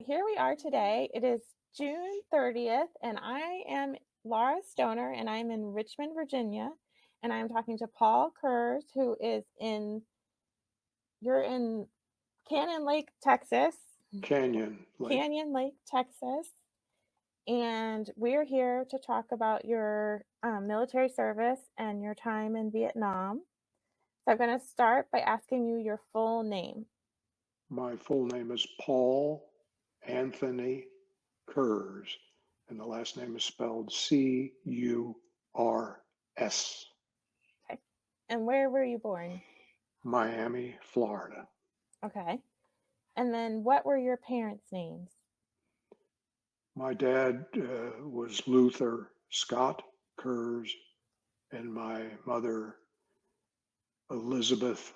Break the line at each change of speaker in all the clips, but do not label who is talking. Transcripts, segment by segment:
here we are today. It is June 30th, and I am Laura Stoner, and I'm in Richmond, Virginia. And I'm talking to Paul Kurz, who is you're in Canyon Lake, Texas.
Canyon Lake.
Canyon Lake, Texas. And we're here to talk about your military service and your time in Vietnam. So I'm going to start by asking you your full name.
My full name is Paul Anthony Kurz, and the last name is spelled Curs.
Okay. And where were you born?
Miami, Florida.
Okay. And then what were your parents' names?
My dad was Luther Scott Kurz, and my mother Elizabeth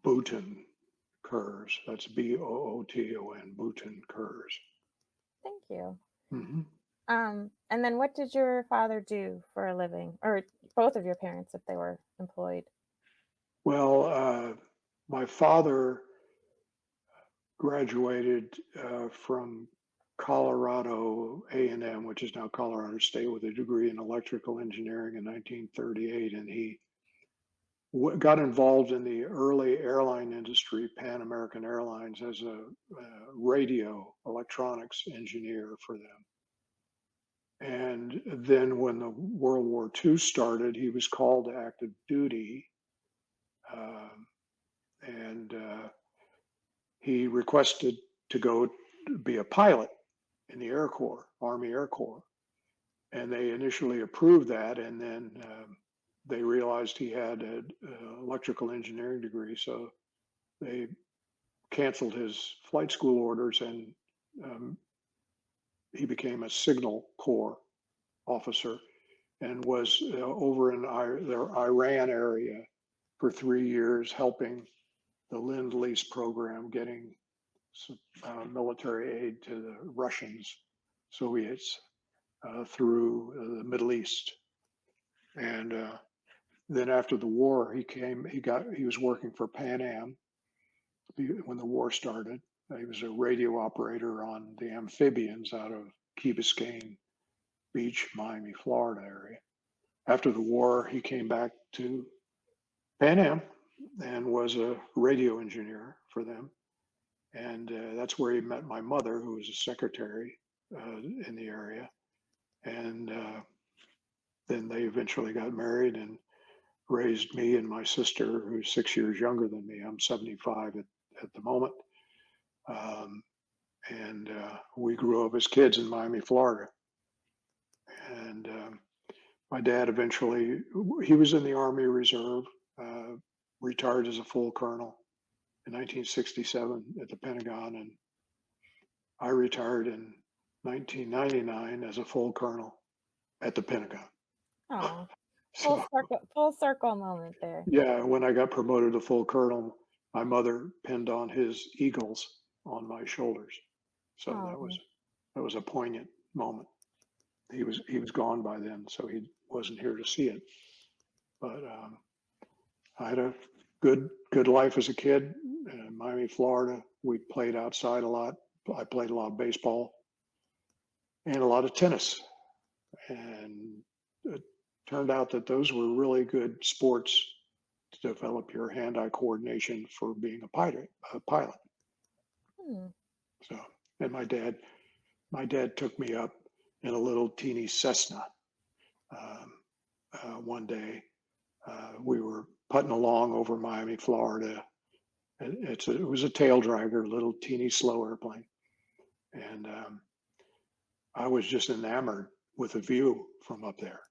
Booton Kurz. That's Booton, Booton Kurz.
Thank you.
Mm-hmm.
And then what did your father do for a living, or both of your parents if they were employed?
Well, my father graduated from Colorado A&M, which is now Colorado State, with a degree in electrical engineering in 1938, and he got involved in the early airline industry, Pan American Airlines, as a radio electronics engineer for them. And then when the World War II started, he was called to active duty. And he requested to go be a pilot in the Air Corps, Army Air Corps. And they initially approved that, and then they realized he had an electrical engineering degree, so they canceled his flight school orders, and he became a signal corps officer and was over in their Iran area for 3 years, helping the Lend-Lease program, getting some, military aid to the Russians, Soviets, through the Middle East. And then after the war, he was working for Pan Am when the war started. He was a radio operator on the amphibians out of Key Biscayne Beach, Miami, Florida area. After the war, he came back to Pan Am and was a radio engineer for them. And that's where he met my mother, who was a secretary in the area. And then they eventually got married and raised me and my sister, who's 6 years younger than me. I'm 75 at the moment. And we grew up as kids in Miami, Florida. And my dad eventually, he was in the Army Reserve, retired as a full colonel in 1967 at the Pentagon. And I retired in 1999 as a full colonel at the Pentagon.
Oh,
So,
full circle moment there.
yeah, when I got promoted to full colonel, my mother pinned on his eagles on my shoulders. So
Oh,
that was a poignant moment. He was gone by then, so he wasn't here to see it. But I had a good life as a kid in Miami, Florida. We played outside a lot. I played a lot of baseball and a lot of tennis. And it turned out that those were really good sports to develop your hand-eye coordination for being a pilot.
hmm.
So, and my dad took me up in a little teeny Cessna. One day, we were putting along over Miami, Florida. It was a tail dragger, little teeny slow airplane, and I was just enamored with the view from up there,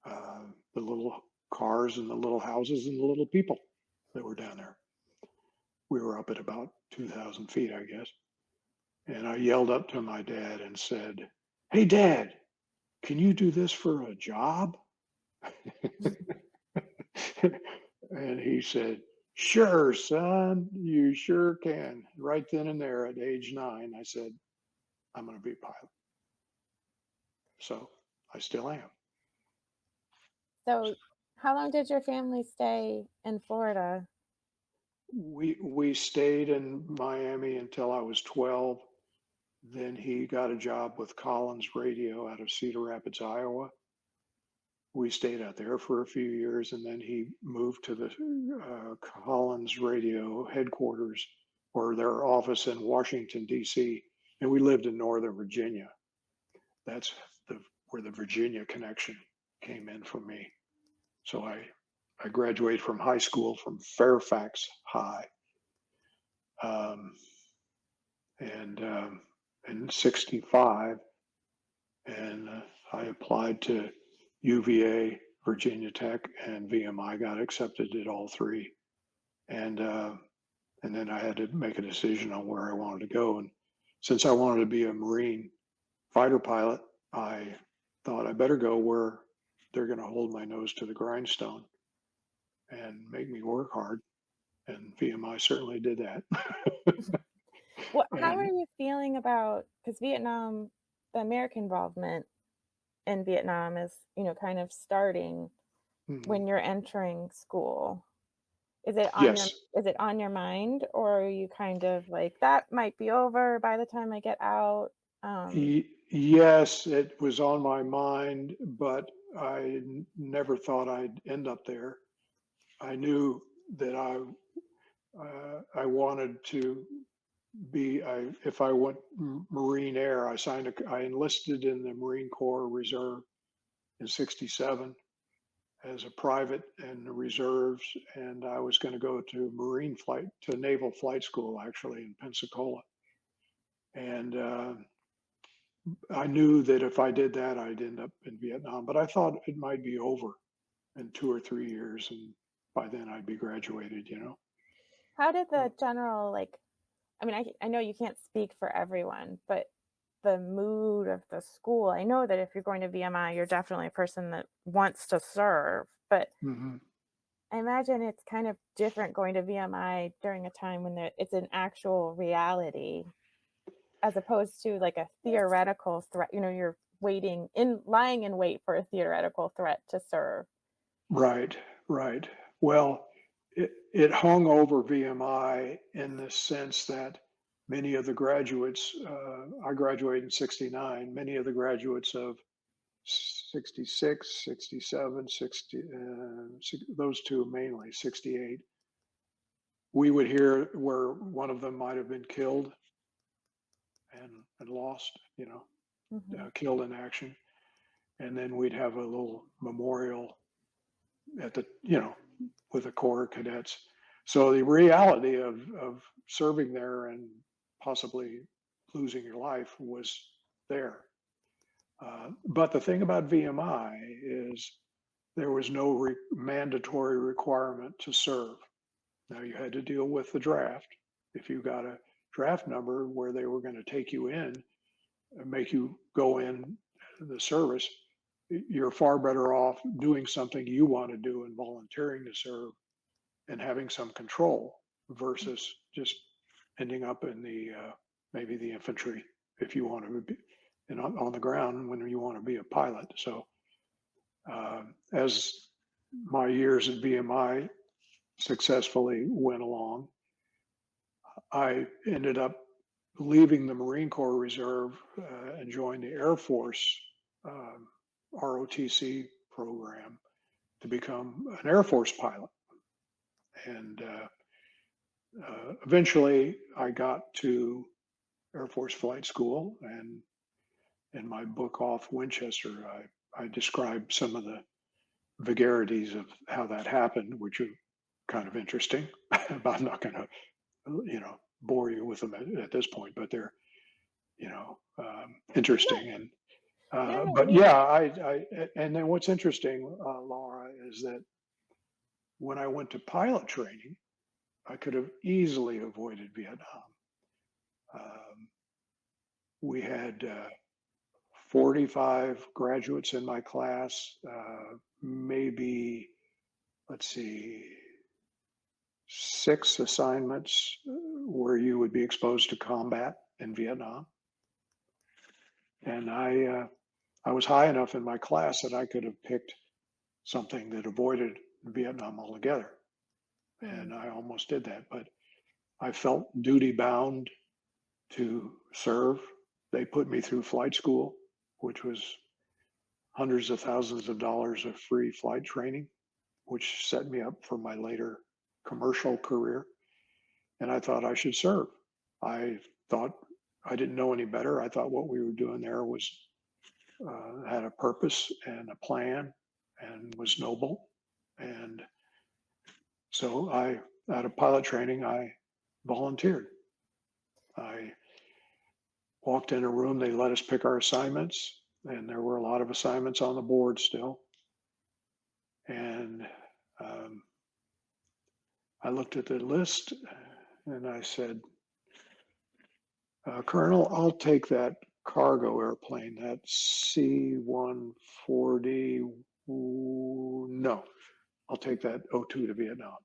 the little cars and the little houses and the little people that were down there. We were up at about 2,000 feet, I guess. And I yelled up to my dad and said, "Hey, Dad, can you do this for a job?" And he said, "Sure, son, you sure can." Right then and there at age 9, I said, "I'm going to be a pilot." So I still am.
So, how long did your family stay in Florida?
We stayed in Miami until I was 12. Then he got a job with Collins Radio out of Cedar Rapids, Iowa. We stayed out there for a few years, and then he moved to the Collins Radio headquarters or their office in Washington, D.C., and we lived in Northern Virginia. That's where the Virginia connection came in for me. So I graduated from high school from Fairfax High, um, and in '65, and I applied to UVA, Virginia Tech, and VMI. Got accepted at all three, and then I had to make a decision on where I wanted to go. And since I wanted to be a Marine fighter pilot, I thought I better go where they're going to hold my nose to the grindstone and make me work hard. And VMI certainly did that.
How are
And
you feeling about, because Vietnam, the American involvement in Vietnam is, kind of starting
mhm.
when you're entering school. Is it on your
Yes,
is it on your mind, or are you kind of like, "That might be over by the time I get out?" Um
yes, it was on my mind, but never thought I'd end up there. I knew that I wanted to if I went Marine Air, I enlisted in the Marine Corps Reserve in '67 as a private in the reserves, and I was going to go to Naval Flight School actually in Pensacola. And I knew that if I did that, I'd end up in Vietnam, but I thought it might be over in 2 or 3 years, and by then I'd be graduated.
how did the
So,
general, like, I know you can't speak for everyone, but the mood of the school, I know that if you're going to VMI, you're definitely a person that wants to serve, but
mhm.
I imagine it's kind of different going to VMI during a time when it's an actual reality, as opposed to like a theoretical threat. You're lying in wait for a theoretical threat to serve.
Right, right. Well, it hung over VMI in the sense that many of the graduates, I graduated in '69, many of the graduates of '66, '67, 60, those two mainly, '68, we would hear where one of them might have been killed and lost,
Mhm.
killed in action. And then we'd have a little memorial at with the Corps cadets. So the reality of serving there and possibly losing your life was there. But the thing about VMI is there was no mandatory requirement to serve. Now you had to deal with the draft. If you got a draft number where they were going to take you in and make you go in the service, you're far better off doing something you want to do and volunteering to serve and having some control versus just ending up in the maybe the infantry if you want to be on the ground when you want to be a pilot. So as my years at VMI successfully went along, I ended up leaving the Marine Corps Reserve and joined the Air Force um, ROTC program to become an Air Force pilot. And eventually I got to Air Force Flight School, and in my book Off Winchester, I described some of the vagaries of how that happened, which are kind of interesting. But I'm not going to, bore you with them at this point, but they're,
No,
interesting. And
no,
but
we
yeah, and then what's interesting, Laura, is that when I went to pilot training, I could have easily avoided Vietnam. Um, we had 45 graduates in my class, maybe, let's see, 6 assignments where you would be exposed to combat in Vietnam. And I was high enough in my class that I could have picked something that avoided Vietnam altogether.
mm,
And I almost did that, but I felt duty bound to serve. They put me through flight school, which was hundreds of thousands of dollars of free flight training, which set me up for my later commercial career. And I thought I should serve. I thought I didn't know any better. I thought what we were doing there was had a purpose and a plan and was noble. And so out of pilot training, I volunteered. I walked in a room, they let us pick our assignments, and there were a lot of assignments on the board still. And I looked at the list and I said, Colonel, I'll take that cargo airplane, that C-140. No, I'll take that O2 to Vietnam,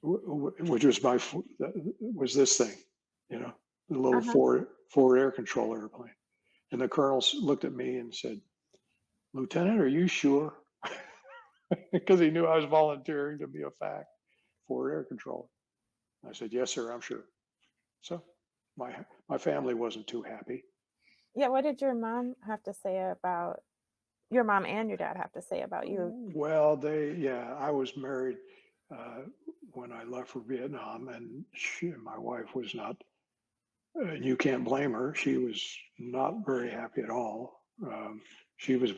which was this thing, the little
Uh-huh.
Ford air control airplane. And the colonel looked at me and said, Lieutenant, are you sure? Because he knew I was volunteering to be a FAC Ford air controller. I said, yes, sir, I'm sure. So my family wasn't too happy.
Yeah, what did your mom and your dad have to say about you?
Well, I was married uh, when I left for Vietnam, and my wife was not, you can't blame her. She was not very happy at all. She was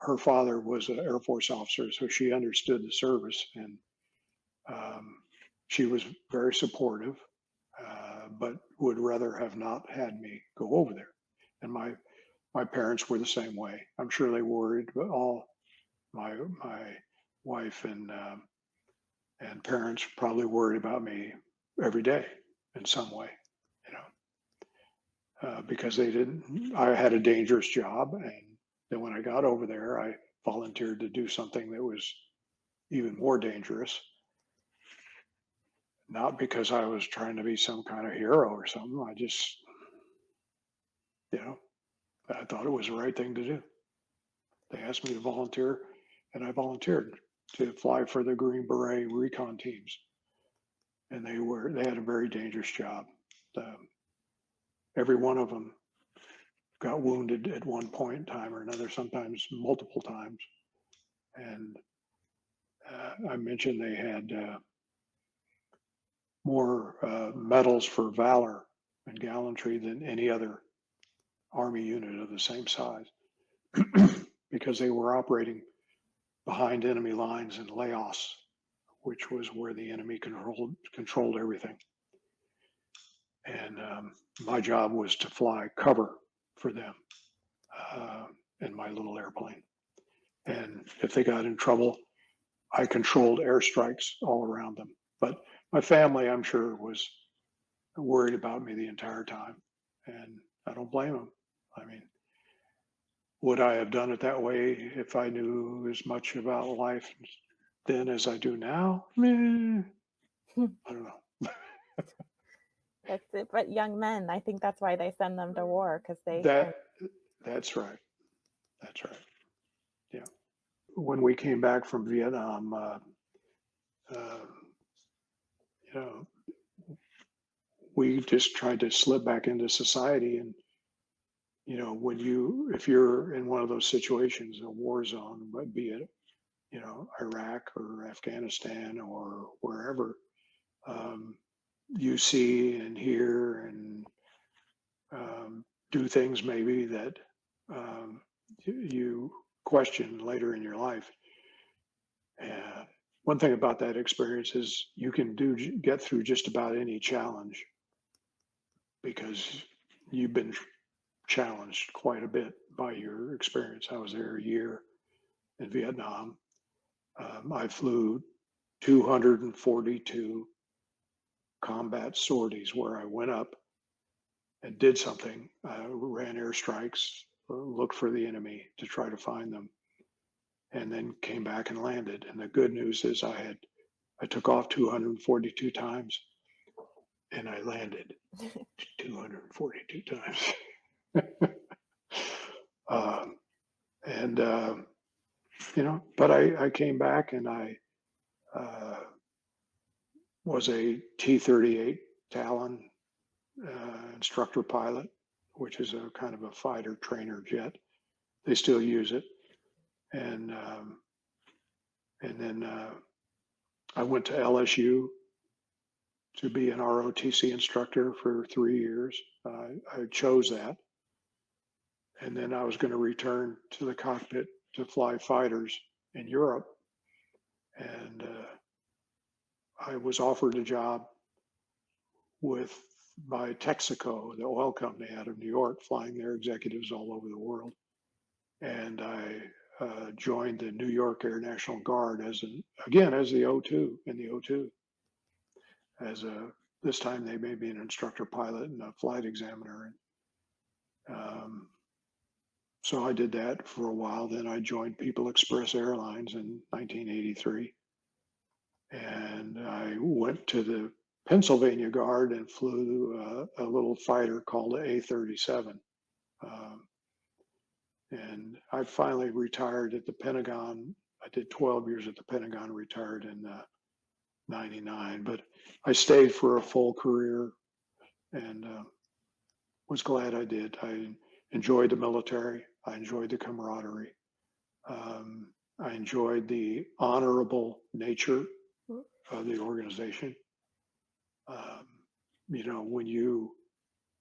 her father was an Air Force officer, so she understood the service, and um, she was very supportive, but would rather have not had me go over there. And my parents were the same way. I'm sure they worried, but all my wife and parents probably worried about me every day in some way, you because they didn't. I had a dangerous job, and then when I got over there, I volunteered to do something that was even more dangerous. Not because I was trying to be some kind of hero or something. I just, you know, I thought it was the right thing to do. They asked me to volunteer, and I volunteered to fly for the Green Beret recon teams. And they had a very dangerous job. Um, every one of them got wounded at one point in time or another, sometimes multiple times. And I mentioned they had more medals for valor and gallantry than any other Army unit of the same size because they were operating behind enemy lines in Laos, which was where the enemy controlled everything. And my job was to fly cover for them in my little airplane. And if they got in trouble, I controlled airstrikes all around them. But my family, I'm sure, was worried about me the entire time. And I don't blame them. I mean, would I have done it that way if I knew as much about life then as I do now? I don't know.
That's it, but young men, I think that's why they send them to war because they can.
That that's right. That's right. Yeah. When we came back from Vietnam, uh, you know, we just tried to slip back into society. And if you're in one of those situations, a war zone, but be it Iraq or Afghanistan or wherever, you see and hear and do things maybe that you question later in your life. One thing about that experience is you can get through just about any challenge because you've been challenged quite a bit by your experience. I was there a year in Vietnam. I flew 242 combat sorties where I went up and did something, ran airstrikes, looked for the enemy to try to find them, and then came back and landed. And the good news is I took off 242 times and I landed 242 times. um, and but I came back and I was a T-38 Talon instructor pilot, which is a kind of a fighter trainer jet. They still use it. And and then I went to LSU to be an ROTC instructor for 3 years. I chose that, and then I was going to return to the cockpit to fly fighters in Europe, and I was offered a job with by Texaco, the oil company out of New York, flying their executives all over the world. And I joined the New York Air National Guard as the O2 in the O2 as a this time they made me an instructor pilot and a flight examiner. And so I did that for a while. Then I joined People Express Airlines in 1983, and I went to the Pennsylvania Guard and flew a little fighter called the A-37. Um, and I finally retired at the Pentagon. I did 12 years at the Pentagon, retired in 99, but I stayed for a full career and was glad I did. I enjoyed the military. I enjoyed the camaraderie. I enjoyed the honorable nature of the organization. Um, when you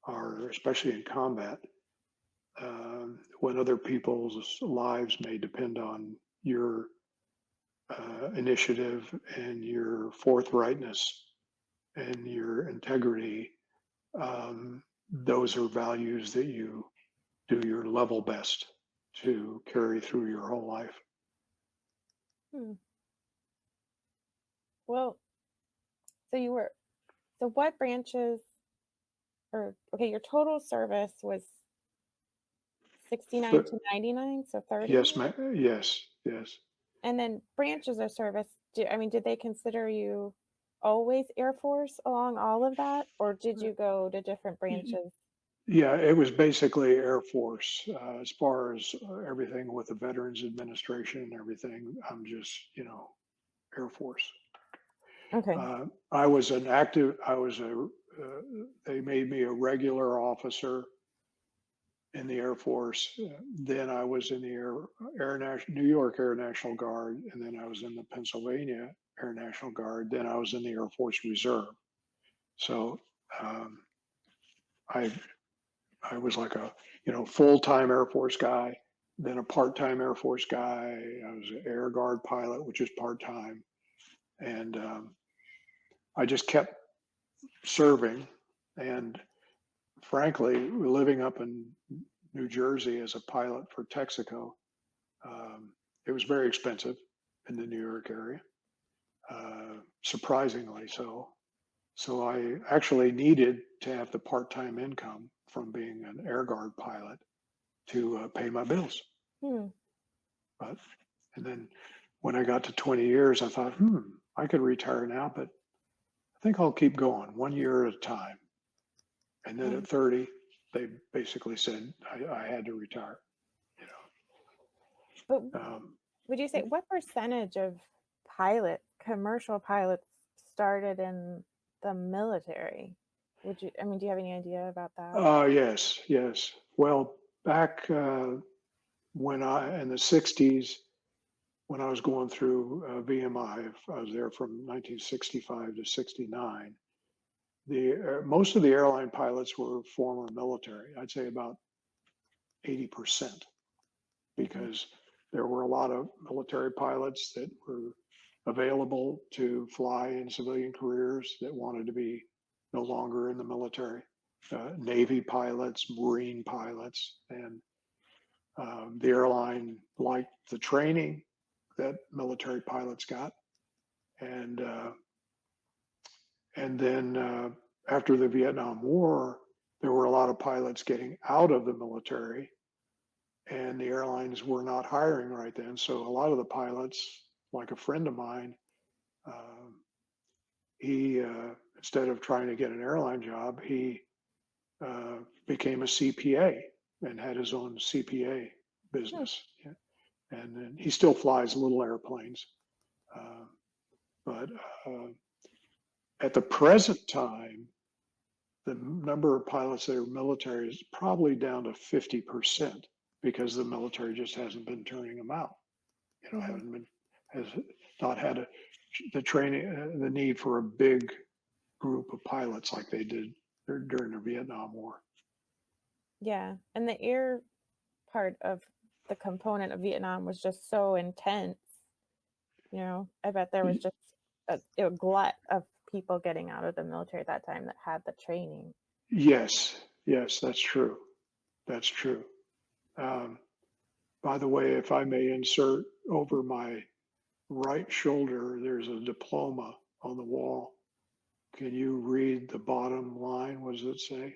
are, especially in combat, when other people's lives may depend on your initiative and your forthrightness and your integrity, those are values that you do your level best to carry through your whole life.
Hmm. Well, so you were, so what branches, or okay, your total service was 69
But
to 99, so 30
yes,
years?
yes, yes.
And then branches of service, did they consider you always Air Force along all of that, or did you go to different branches?
Yeah, it was basically Air Force as far as everything with the Veterans Administration and everything. I'm just, Air Force.
Okay.
I was an active, I was they made me a regular officer in the Air Force. Then I was in the New York Air National Guard, and then I was in the Pennsylvania Air National Guard. Then I was in the Air Force Reserve. So um, I I was like a full-time Air Force guy, then a part-time Air Force guy. I was an Air Guard pilot, which is part-time, and I just kept serving. And frankly, living up in New Jersey as a pilot for Texaco, um, it was very expensive in the New York area, surprisingly so. So I actually needed to have the part-time income from being an Air Guard pilot to pay my bills.
Hmm.
But and then when I got to 20 years, I thought, I could retire now, but I think I'll keep going 1 year at a time. And then
Mm.
at 30, they basically said I had to retire. You
But
um,
would you say what percentage of commercial pilots started in the military? Do you have any idea about that?
yes, yes. Well, back when in the 60s, when I was going through VMI, I was there from 1965 to 69. The most of the airline pilots were former military. I'd say about 80%,
Okay.
because there were a lot of military pilots that were available to fly in civilian careers that wanted to be no longer in the military. Navy pilots, Marine pilots, and the airline liked the training that military pilots got, and then after the Vietnam War, there were a lot of pilots getting out of the military, and the airlines were not hiring right then. So a lot of the pilots, like a friend of mine, uh, he instead of trying to get an airline job, he became a CPA and had his own CPA
Hmm.
business. Yeah. And then he still flies little airplanes, uh, but at the present time, the number of pilots that are military is probably down to 50% because the military just hasn't been turning them out.
Mhm.
Haven't been, has not had the training, the need for a big group of pilots like they did during the Vietnam War.
Yeah, and the air part of the component of Vietnam was just so intense, I bet there was
Y-
just a glut of people getting out of the military at that time that had the training.
Yes, yes, that's true. That's true. Um, by the way, if I may insert over my right shoulder, there's a diploma on the wall. Can you read the bottom line? What does it say?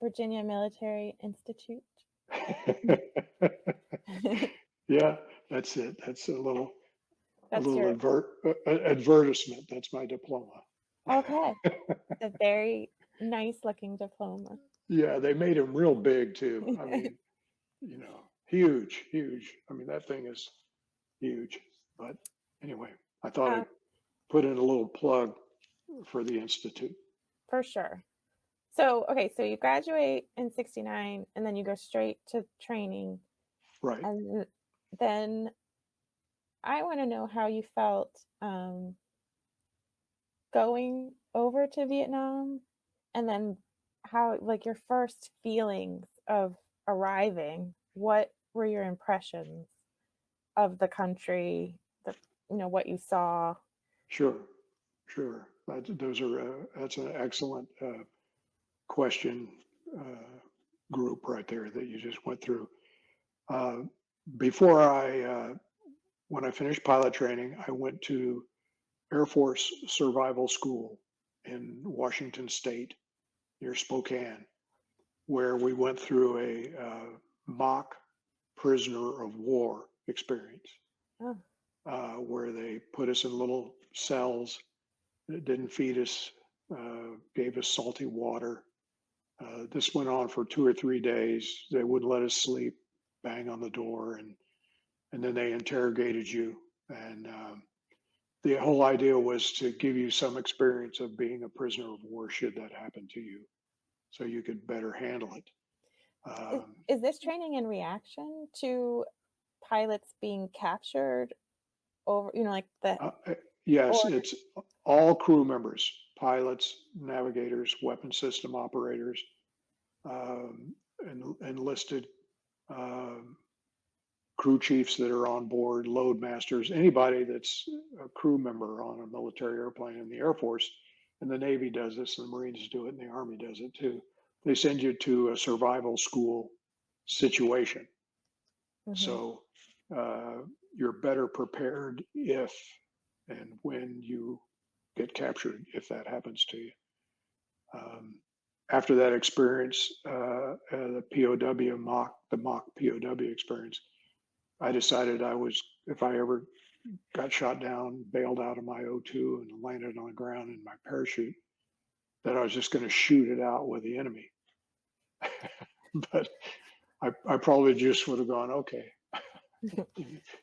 Virginia Military Institute.
Yeah, that's it. That's a
That's
little
your
advertisement. That's my diploma.
okay. A very nice looking diploma.
Yeah, they made them real big too. I mean, huge, huge. I mean, that thing is huge. But anyway, I thought
Um,
I'd put in a little plug for the Institute.
for sure. So, okay, so you graduate in 69 and then you go straight to training.
Right.
And then I want to know how you felt going over to Vietnam and then how, like, your first feelings of arriving. What were your impressions of the country, what you saw?
Sure. Sure. That's an excellent question group right there that you just went through. Uh, before when I finished pilot training, I went to Air Force Survival School in Washington State near Spokane, where we went through a mock prisoner of war experience,
Oh,
where they put us in little cells that didn't feed us, gave us salty water. This went on for 2 or 3 days. They wouldn't let us sleep, bang on the door, and then they interrogated you. And the whole idea was to give you some experience of being a prisoner of war should that happen to you, so you could better handle it.
is,
Um,
is this training in reaction to pilots being captured over, like the
uh, uh, yes,
or
it's all crew members, pilots, navigators, weapon system operators, enlisted um, crew chiefs that are on board, load masters, anybody that's a crew member on a military airplane in the Air Force. And the Navy does this, and the Marines do it, and the Army does it too. They send you to a survival school situation.
Mhm.
So you're better prepared if and when you get captured, if that happens to you. Um, after that experience, the mock POW experience, I decided if I ever got shot down, bailed out of my O2 and landed on the ground in my parachute, that I was just going to shoot it out with the enemy. But I probably just would have gone, okay,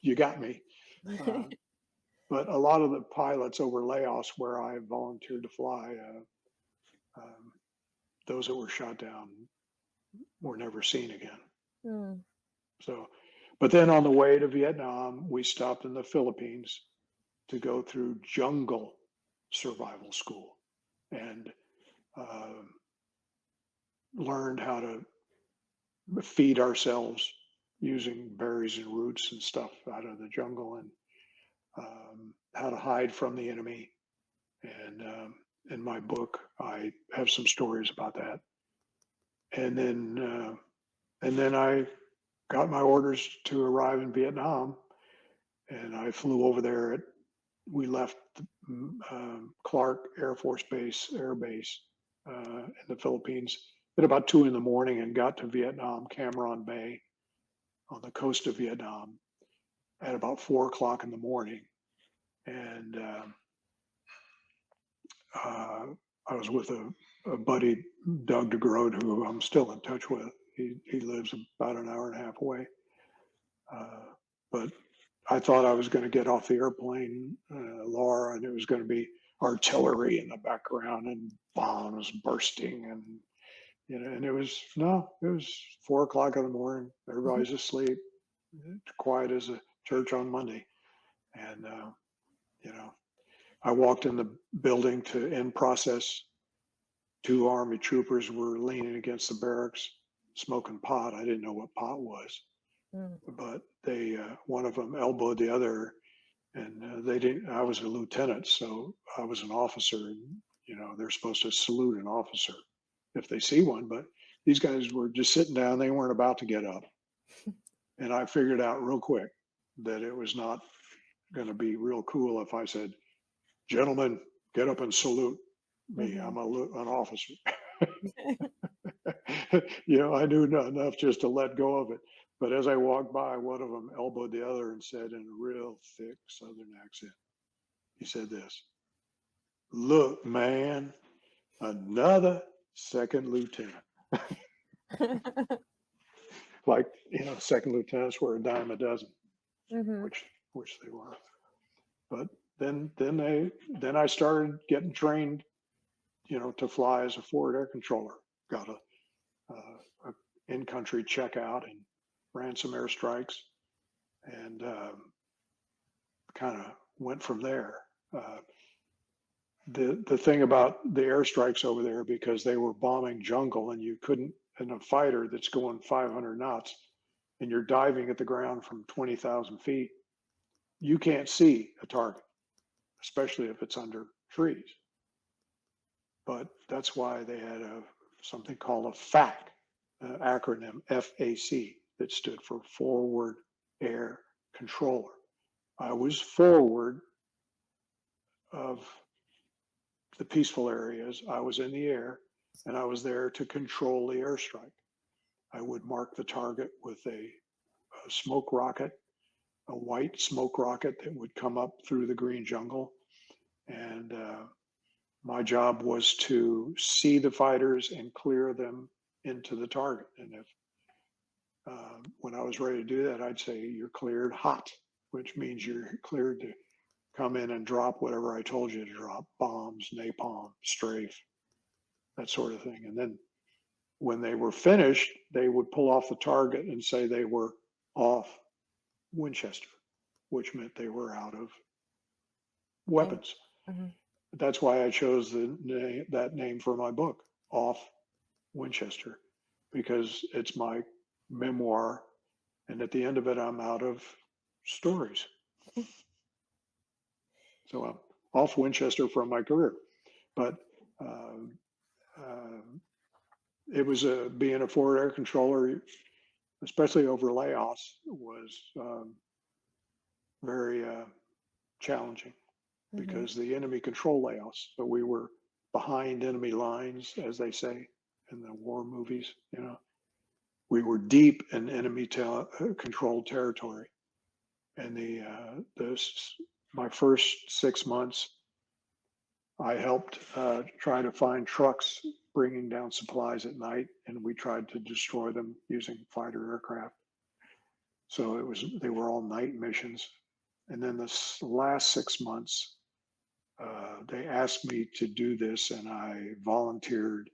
you got me. Uh, but a lot of the pilots over layoffs where I volunteered to fly, um, those that were shot down were never seen again.
Mm.
So, but then on the way to Vietnam, we stopped in the Philippines to go through jungle survival school and uh, learned how to feed ourselves using berries and roots and stuff out of the jungle, and how to hide from the enemy. And in my book, I have some stories about that. And then I got my orders to arrive in Vietnam, and I flew over there. We left Clark Air Force Base, Air Base in the Philippines at about 2 in the morning, and got to Vietnam, Cam Ranh Bay, on the coast of Vietnam at about 4 o'clock in the morning. And uh, I was with a buddy, Doug DeGrode, who I'm still in touch with. He lives about an hour and a half away. But I thought I was going to get off the airplane, Laura, and it was going to be artillery in the background and bombs bursting, and and it was no, it was 4 o'clock in the morning.
Mhm.
Everybody's asleep, quiet as a church on Monday, and you know, I walked in the building to in process. Two Army troopers were leaning against the barracks, smoking pot. I didn't know what pot was,
Mm.
but they one of them elbowed the other, and they didn't. I was a lieutenant, so I was an officer, and they're supposed to salute an officer if they see one. But these guys were just sitting down; they weren't about to get up, and I figured out real quick that it was not going to be real cool if I said, "Gentlemen, get up and salute me.
Mhm.
I'm an officer." I knew not enough just to let go of it. But as I walked by, one of them elbowed the other and said in a real thick Southern accent, he said this: "Look, man, another second lieutenant." Like, second lieutenants were a dime a dozen,
Mhm.
which they were. But then I started getting trained, to fly as a forward air controller. Got a in-country checkout and ran some airstrikes, and kind of went from there. Uh, the thing about the airstrikes over there, because they were bombing jungle, and you couldn't, in a fighter that's going 500 knots, and you're diving at the ground from 20,000 feet, you can't see a target, especially if it's under trees. But that's why they had something called a FAC, acronym FAC, that stood for Forward Air Controller. I was forward of the peaceful areas. I was in the air, and I was there to control the airstrike. I would mark the target with a smoke rocket, a white smoke rocket that would come up through the green jungle. And my job was to see the fighters and clear them into the target. And if when I was ready to do that, I'd say, "You're cleared hot," which means you're cleared to come in and drop whatever I told you to drop: bombs, napalm, strafe, that sort of thing. And then when they were finished, they would pull off the target and say they were off Winchester, which meant they were out of
And
weapons.
mhm.
That's why I chose that name for my book, Off Winchester, because it's my memoir. And at the end of it, I'm out of stories. So I'm off Winchester from my career. But um, uh, it was being a forward air controller, especially over layoffs, was very challenging
Mhm.
because the enemy control layoffs. So we were behind enemy lines, as they say in the war movies. We were deep in enemy controlled territory, and my first 6 months, I helped try to find trucks bringing down supplies at night, and we tried to destroy them using fighter aircraft. So they were all night missions. And then this last 6 months, they asked me to do this, and I volunteered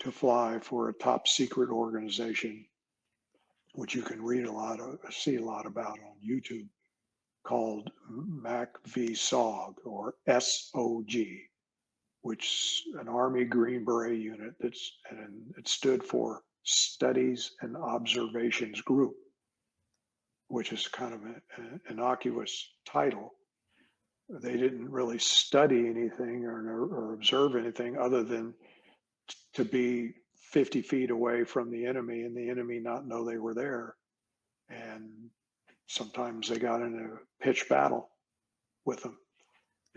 to fly for a top secret organization, which you can see a lot about on YouTube, called MACV-SOG, or SOG, which is an Army Green Beret unit and it stood for Studies and Observations Group, which is kind of an innocuous title. They didn't really study anything or observe anything other than to be 50 feet away from the enemy and the enemy not know they were there. And sometimes they got in a pitched battle with them.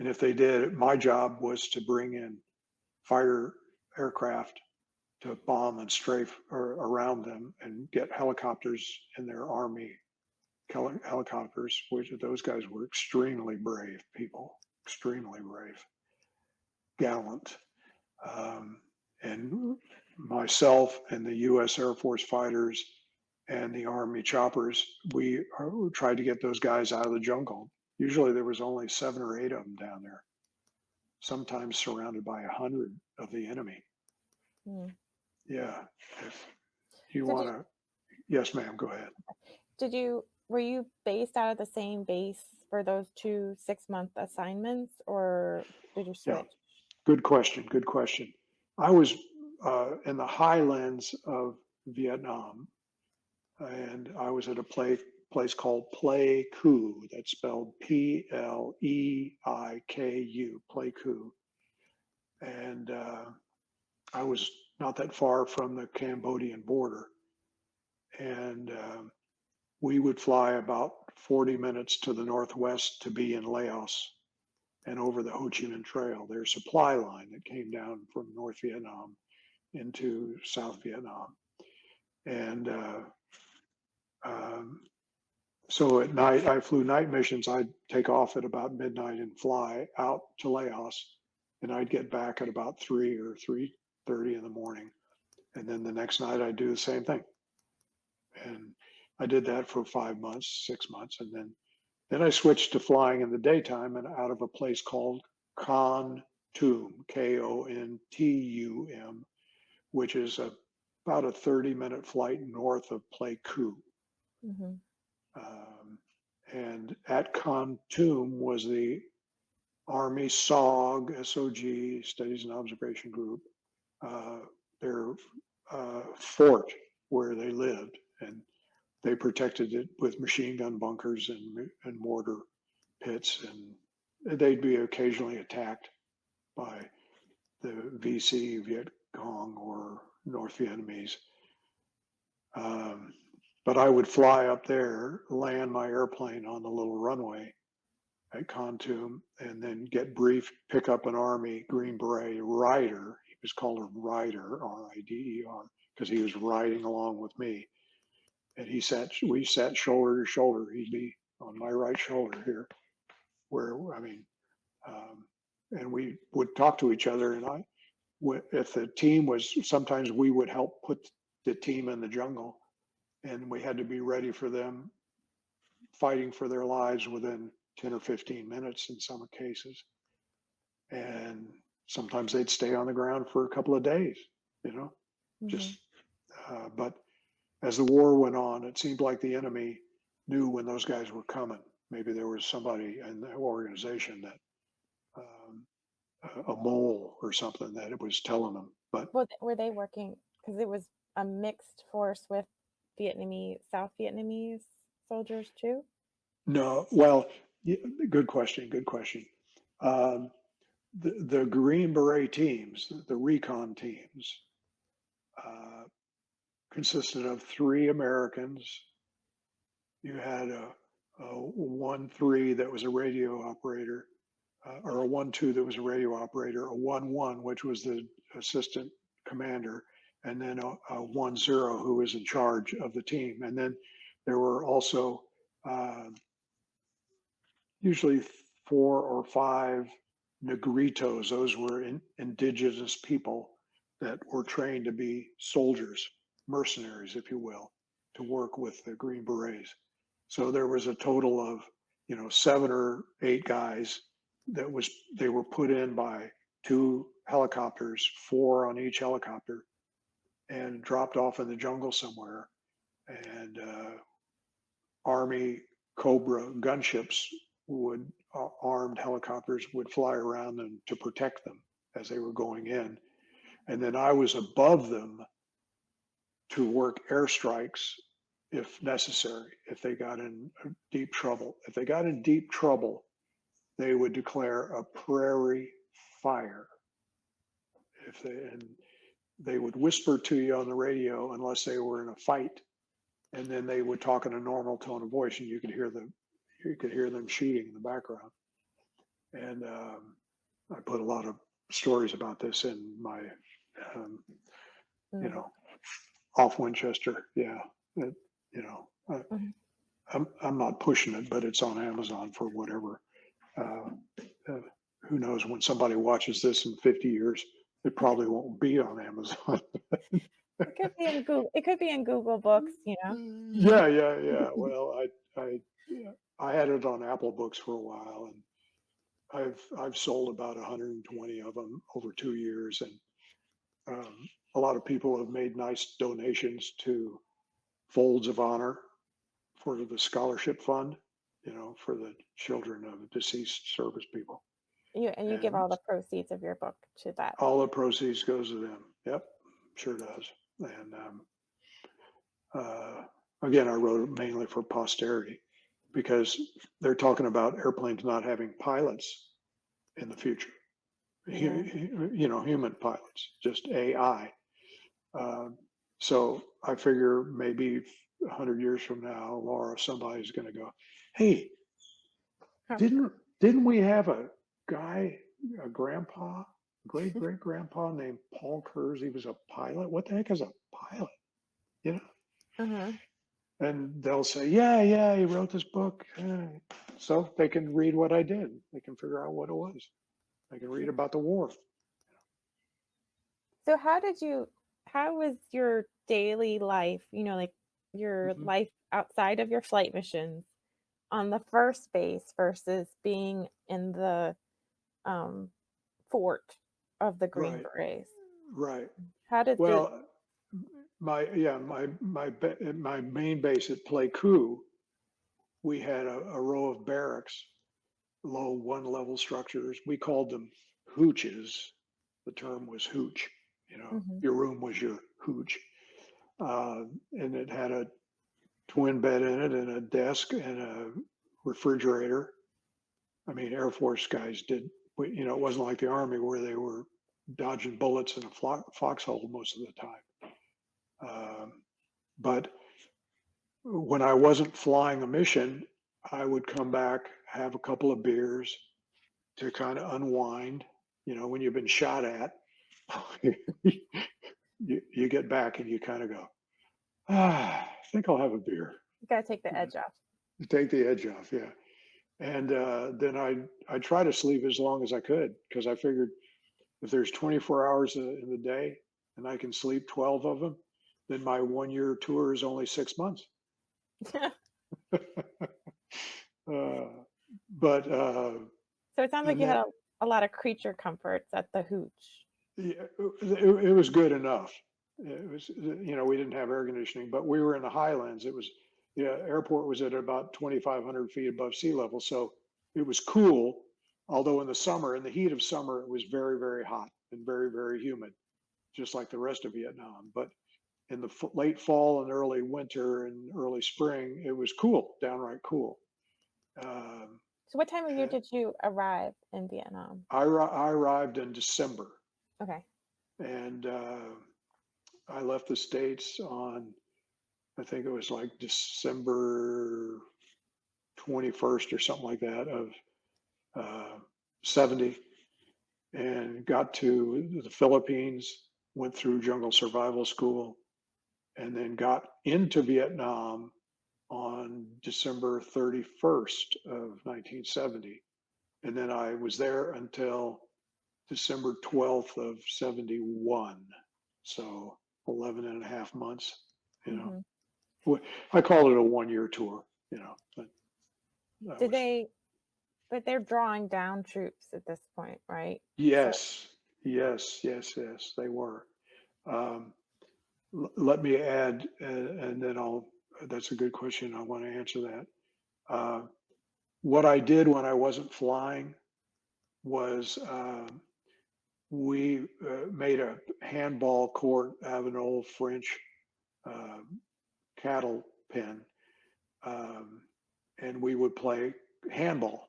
And if they did, my job was to bring in fighter aircraft to bomb and strafe around them and get helicopters in their Army helicopters, which those guys were extremely brave people, extremely brave, gallant. Um, and myself and the U.S. Air Force fighters and the Army choppers, we tried to get those guys out of the jungle. Usually there was only 7 or 8 of them down there. sometimes surrounded by 100 of the enemy.
Mm.
Yeah. If you
So
want to, yes, ma'am, go ahead.
were you based out of the same base for those 2 six-month assignments, or did you
Yeah.
switch?
Good question. Good question. I was in the highlands of Vietnam, and I was at a place called Pleiku. That's spelled Pleiku, Pleiku. And I was not that far from the Cambodian border. And we would fly about 40 minutes to the northwest to be in Laos and over the Ho Chi Minh Trail, their supply line that came down from North Vietnam into South Vietnam. And um, so at night, I flew night missions. I'd take off at about midnight and fly out to Laos, and I'd get back at about 3 or 3:30 in the morning. And then the next night, I'd do the same thing. And I did that for 5 months, 6 months, and then I switched to flying in the daytime and out of a place called Kontum, Kontum, which is about a 30-minute flight north of Pleiku.
Mhm.
Um, and at Kontum was the Army SOG, SOG, Studies and Observation Group, uh, their fort where they lived. And they protected it with machine gun bunkers and mortar pits. And they'd be occasionally attacked by the VC, Viet Cong, or North Vietnamese. Um, but I would fly up there, land my airplane on the little runway at Kontum, and then get briefed, pick up an Army Green Beret rider. He was called a rider, Rider, because he was riding along with me. And we sat shoulder to shoulder. He'd be on my right shoulder here, where, I mean, and we would talk to each other. And if the team was, sometimes we would help put the team in the jungle, and we had to be ready for them fighting for their lives within 10 or 15 minutes in some cases. And sometimes they'd stay on the ground for a couple of days, you know,
Mhm.
just, but as the war went on, it seemed like the enemy knew when those guys were coming. Maybe there was somebody in the organization that, a mole or something that it was telling them. But
Were they working? Because it was a mixed force with South Vietnamese soldiers too?
no, well, good question. Good question. Um, the Green Beret teams, the recon teams, uh, consisted of 3 Americans. You had a 1-3 that was a radio operator, or a 1-2 that was a radio operator, a 1-1 which was the assistant commander, and then a 1-0 who was in charge of the team. And then there were also uh, usually 4 or 5 negritos. Those were indigenous people that were trained to be soldiers, mercenaries, if you will, to work with the Green Berets. So there was a total of, 7 or 8 guys they were put in by 2 helicopters, 4 on each helicopter, and dropped off in the jungle somewhere. And Army Cobra gunships would, armed helicopters would fly around them to protect them as they were going in. And then I was above them to work airstrikes if necessary, if they got in deep trouble. If they got in deep trouble, they would declare a prairie fire. And they would whisper to you on the radio unless they were in a fight, and then they would talk in a normal tone of voice, and you could hear them shooting in the background. And I put a lot of stories about this in my, um, you
Mm.
know, off Winchester. Yeah, it, you know,
Mhm.
I'm not pushing it, but it's on Amazon for whatever. Uh, uh, who knows when somebody watches this in 50 years, it probably won't be on Amazon.
It could be in Google Books, you know?
Yeah, yeah, yeah. Well, yeah, I had it on Apple Books for a while, and I've sold about 120 of them over 2 years, and a lot of people have made nice donations to Folds of Honor for the scholarship fund, for the children of deceased service people,
You give
and
all the proceeds of your book to that.
all the proceeds goes to them. Yep, sure does. And uh, again, I wrote it mainly for posterity because they're talking about airplanes not having pilots in the future.
Yeah.
Human pilots, just AI. Um, so I figure maybe 100 years from now, Laura, somebody's going to go, "Hey,
Huh.
didn't didn't we have a guy, a grandpa, great great grandpa named Paul Kurz? He was a pilot. What the heck is a pilot? You know?"
Uh-huh.
And they'll say, "Yeah, yeah, he wrote this book." So they can read what I did. They can figure out what it was. They can read about the war.
So how was your daily life, like your
Mhm.
life outside of your flight missions on the first base versus being in the um fort of the Green
Right,
Berets?
right.
How did the
Well, my main base at Pleiku, we had a row of barracks, low one level structures. We called them hooches. The term was hooch.
Mhm.
Your room was your hooch, and it had a twin bed in it and a desk and a refrigerator. I mean, Air Force guys did. It wasn't like the Army where they were dodging bullets in a foxhole most of the time. But when I wasn't flying a mission, I would come back, have a couple of beers to kind of unwind. When you've been shot at, you get back and you kind of go, I think I'll have a beer.
You gotta take the edge off.
Take the edge off, yeah. And then I try to sleep as long as I could because I figured if there's 24 hours in the day and I can sleep 12 of them, then my 1 year tour is only 6 months. uh, but
So it sounds like
and
you had
then
a lot of creature comforts at the hooch.
yeah, it was good enough. It was, we didn't have air conditioning, but we were in the highlands. The airport was at about 2,500 feet above sea level, so it was cool. Although in the summer, in the heat of summer, it was very, very hot and very, very humid, just like the rest of Vietnam. But in the late fall and early winter and early spring, it was cool, downright cool. Um,
So what time of year
and
did you arrive in Vietnam?
I arrived in December,
Okay.
and I left the States on, I think it was like December 21st or something like that of uh, 70, and got to the Philippines, went through jungle survival school, and then got into Vietnam on December 31st of 1970. And then I was there until December 12th of 71. So 11 and a half months, you know.
Mhm.
I call it a 1 year tour, but that
Did
was,
they but they're drawing down troops at this point, right? So
yes, yes, yes, yes, they were. Um, Let me add, and then that's a good question. I want to answer that. Uh, what I did when I wasn't flying was we made a handball court out of an old French uh, cattle pen, um, and we would play handball.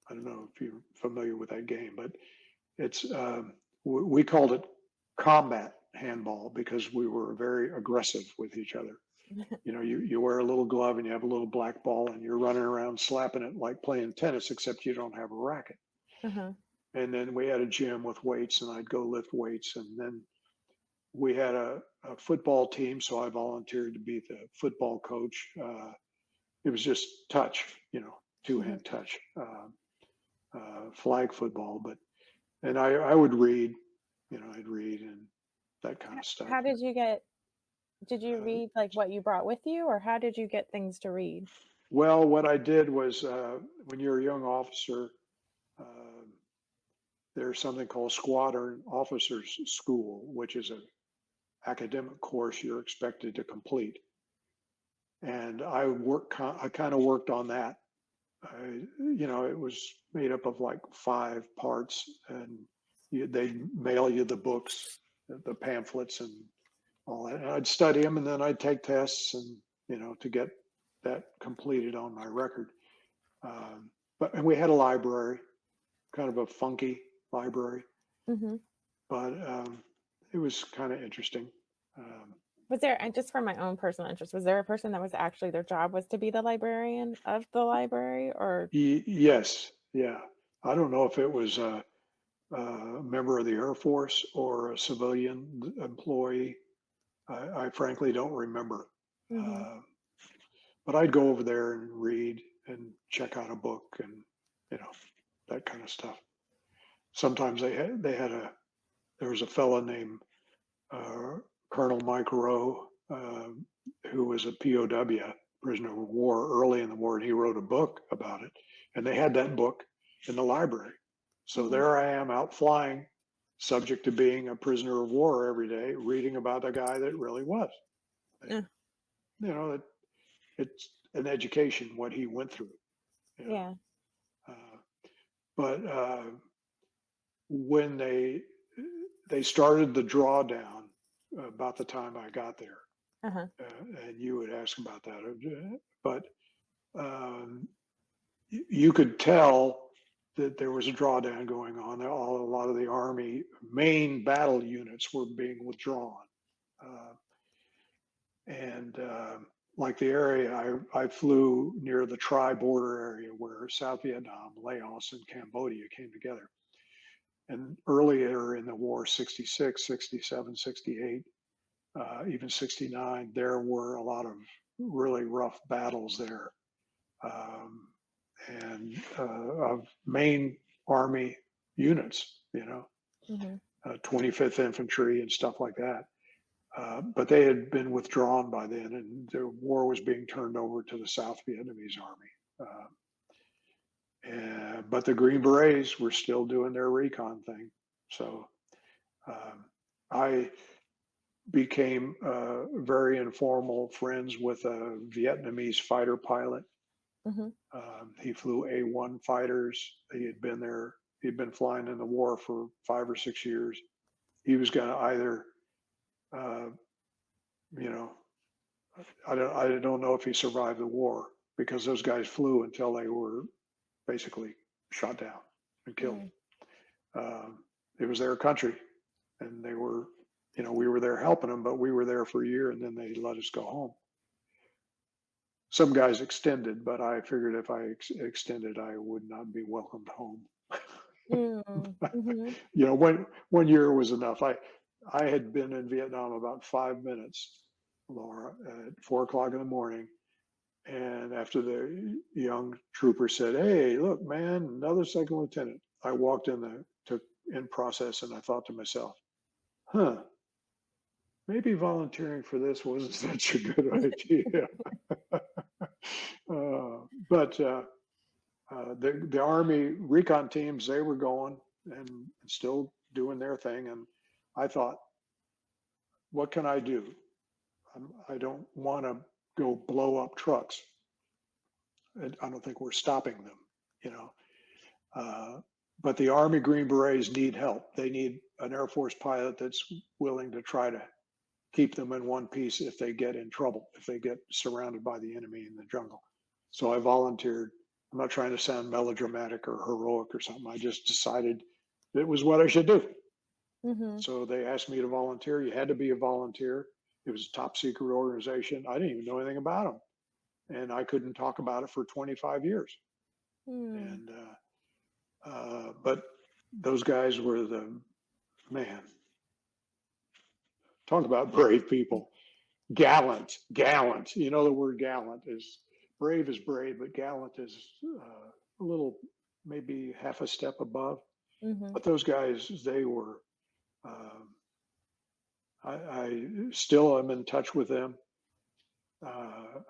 I don't know if you're familiar with that game, but it's we called it combat handball because we were very aggressive with each other. You wear a little glove and you have a little black ball and you're running around slapping it like playing tennis, except you don't have a racket.
uh-huh.
And then we had a gym with weights, and I'd go lift weights. And then we had a football team, so I volunteered to be the football coach. It was just touch, two
Mhm.
hand touch, flag football. And I would read, I'd read and that kind of stuff.
How did you
Uh,
read like what you brought with you or how did you get things to read?
well, what I did was when you're a young officer, there's something called Squadron Officers School, which is an academic course you're expected to complete. And I kind of worked on that. It was made up of like 5 parts, and they mail you the books, the pamphlets, and all that. And I'd study them, and then I'd take tests, and to get that completed on my record. And we had a library, kind of a funky library,
Hmm.
but it was kind of interesting.
Was there, and just for my own personal interest, was there a person that was actually their job was to be the librarian of the library, or?
Yes, yeah. I don't know if it was a member of the Air Force or a civilian employee. I frankly don't remember.
Hmm.
Uh, but I'd go over there and read and check out a book and you know that kind of stuff. Sometimes there was a fellow named uh, Colonel Mike Rowe, who was a POW, prisoner of war, early in the war, and he wrote a book about it. And they had that book in the library. So
Hmm.
there I am out flying, subject to being a prisoner of war every day, reading about the guy that really was.
Yeah.
And, that it's an education what he went through. You know,
Yeah.
uh, but when they started the drawdown about the time I got there,
Uh-huh.
and you would ask about that, but um, you could tell that there was a drawdown going on. A lot of the Army main battle units were being withdrawn. Uh, and like the area, I flew near the tri-border area where South Vietnam, Laos, and Cambodia came together. And earlier in the war, 66, 67, 68, even 69, there were a lot of really rough battles there. Um, and of main Army units, 25th Infantry and stuff like that. But they had been withdrawn by then, and the war was being turned over to the South Vietnamese Army. But the Green Berets were still doing their recon thing. So um, I became very informal friends with a Vietnamese fighter pilot.
Hmm.
He flew A-1 fighters. He had been there. He'd been flying in the war for 5 or 6 years. He was going to either, uh, you know, I don't know if he survived the war because those guys flew until they were basically shot down and killed.
Mm.
Um, it was their country, and we were there helping them, but we were there for a year, and then they let us go home. Some guys extended, but I figured if I extended, I would not be welcomed home.
Mm. Hmm.
One year was enough. I had been in Vietnam about 5 minutes, Laura, at 4 o'clock in the morning. And after the young trooper said, "Hey, look, man, another second lieutenant," I walked took in process, and I thought to myself, "Huh, maybe volunteering for this wasn't such a good idea." But the Army recon teams, they were going and still doing their thing. And I thought, what can I do? I don't want to go blow up trucks. I don't think we're stopping them, you know. Uh, but the Army Green Berets need help. They need an Air Force pilot that's willing to try to keep them in one piece if they get in trouble, if they get surrounded by the enemy in the jungle. So I volunteered. I'm not trying to sound melodramatic or heroic or something. I just decided it was what I should do.
Hmm.
So they asked me to volunteer. You had to be a volunteer. It was a top secret organization. I didn't even know anything about them. And I couldn't talk about it for 25 years.
Mm.
And, but those guys were man, talk about brave people. Gallant. You know, the word gallant is brave, but gallant is a little, maybe half a step above.
Hmm.
But those guys, they were, um, I still am in touch with them.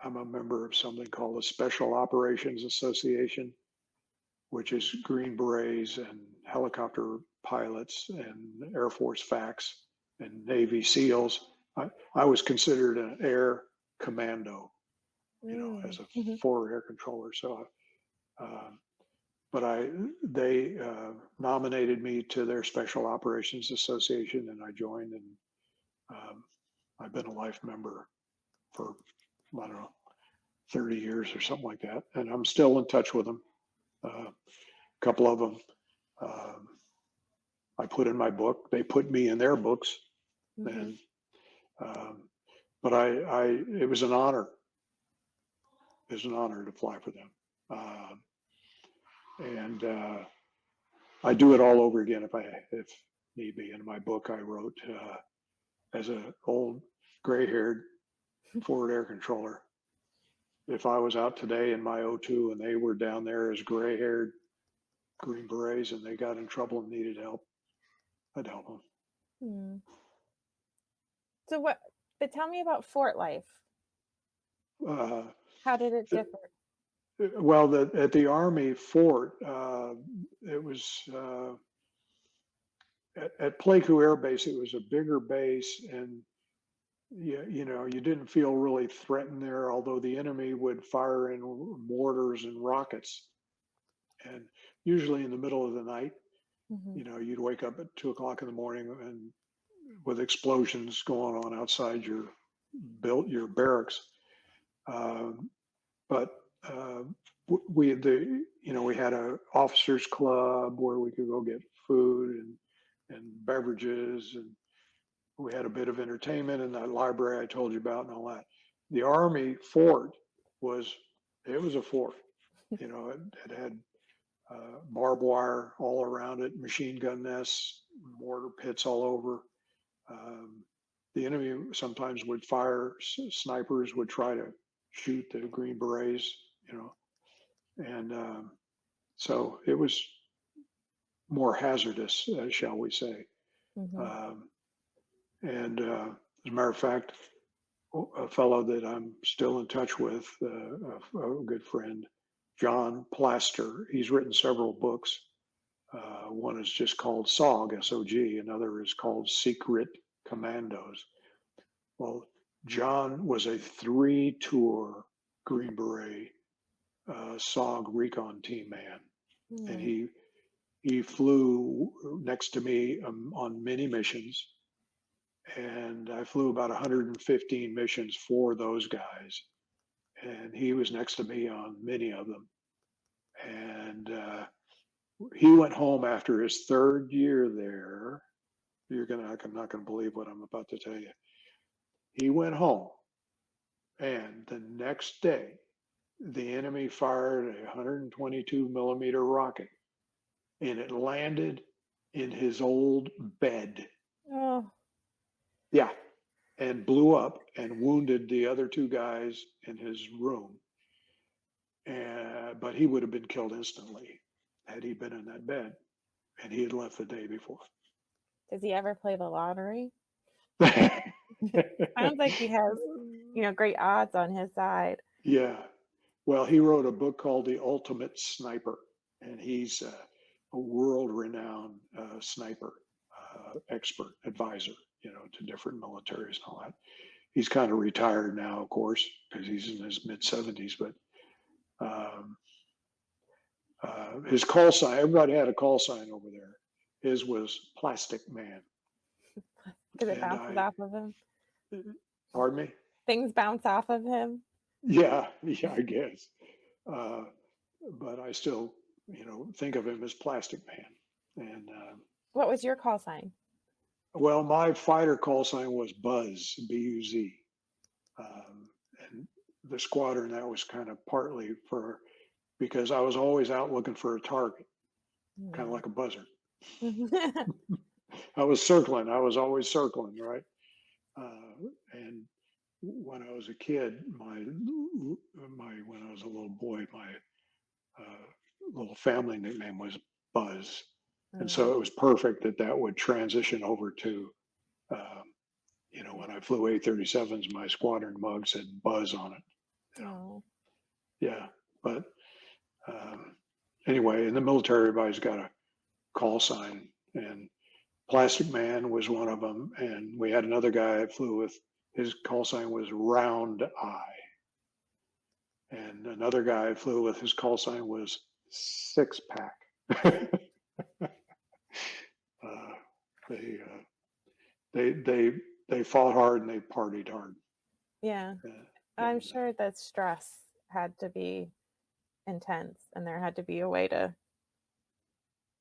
I'm a member of something called the Special Operations Association, which is Green Berets and helicopter pilots and Air Force FACs and Navy SEALs. I was considered an air commando, as
Mm.
a
Mhm.
forward air controller. So, uh, but they nominated me to their Special Operations Association, and I joined, and um, I've been a life member for, I don't know, 30 years or something like that, and I'm still in touch with them. A couple of them um, I put in my book. They put me in their books,
Mhm.
and um, but it was an honor. It was an honor to fly for them, and I do it all over again if need be. In my book, I wrote as an old gray-haired forward air controller. If I was out today in my O2 and they were down there as gray-haired Green Berets and they got in trouble and needed help, I'd help them.
Mm. So what but tell me about fort life.
Uh,
How did it
th-
differ?
well, at the Army fort, it was at Pleiku Air Base. It was a bigger base, and you didn't feel really threatened there. Although the enemy would fire in mortars and rockets, and usually in the middle of the night,
Mhm.
you'd wake up at 2 o'clock in the morning and with explosions going on outside your barracks. Um, but we had a officers club where we could go get food and beverages, and we had a bit of entertainment in that library I told you about and all that. The Army fort was it was a fort. It had barbed wire all around it, machine gun nests, mortar pits all over. Um, the enemy sometimes would fire, snipers would try to shoot the Green Berets, you know, and so it was more hazardous, shall we say.
Mhm.
Um, and as a matter of fact, a fellow that I'm still in touch with, a good friend, John Plaster, he's written several books. One is just called SOG, S-O-G. Another is called Secret Commandos. Well, John was a 3-tour Green Beret SOG recon team man, and
Mm.
he flew next to me on many missions, and I flew about 115 missions for those guys, and he was next to me on many of them. And he went home after his third year there. I'm not gonna believe what I'm about to tell you. He went home, and the next day, the enemy fired a 122 millimeter rocket, and it landed in his old bed.
Oh.
Yeah, and blew up and wounded the other two guys in his room. But he would have been killed instantly had he been in that bed, and he had left the day before.
Does he ever play the lottery? Sounds like he has, great odds on his side.
Yeah. Well, he wrote a book called The Ultimate Sniper, and he's a world renowned sniper expert, advisor, to different militaries and all that. He's kind of retired now, of course, because he's in his mid 70s, but um, his call sign, everybody had a call sign over there. His was Plastic Man.
Because it
And
bounces off of him.
pardon me?
Things bounce off of him.
Yeah, yeah, I guess. Uh, but I still, think of him as Plastic Man. And
What was your call sign?
well, my fighter call sign was Buzz, B-U-Z. Um, and the squadron, that was kind of partly because I was always out looking for a target, kind of
Mm.
like a buzzard. I was always circling, right? And when I was a kid, when I was a little boy, my uh, little family nickname was Buzz, and so
Oh.
it was perfect that would transition over to, um, when I flew A-37s, my squadron mug said Buzz on it. You know,
Oh.
yeah. But um, anyway, in the military, everybody's got a call sign, and Plastic Man was one of them, and we had another guy I flew with. His call sign was Round Eye, and another guy I flew with. His call sign was Six Pack. uh, they uh, they fought hard and they partied hard.
Yeah. I'm
And
sure that stress had to be intense and there had to be a way to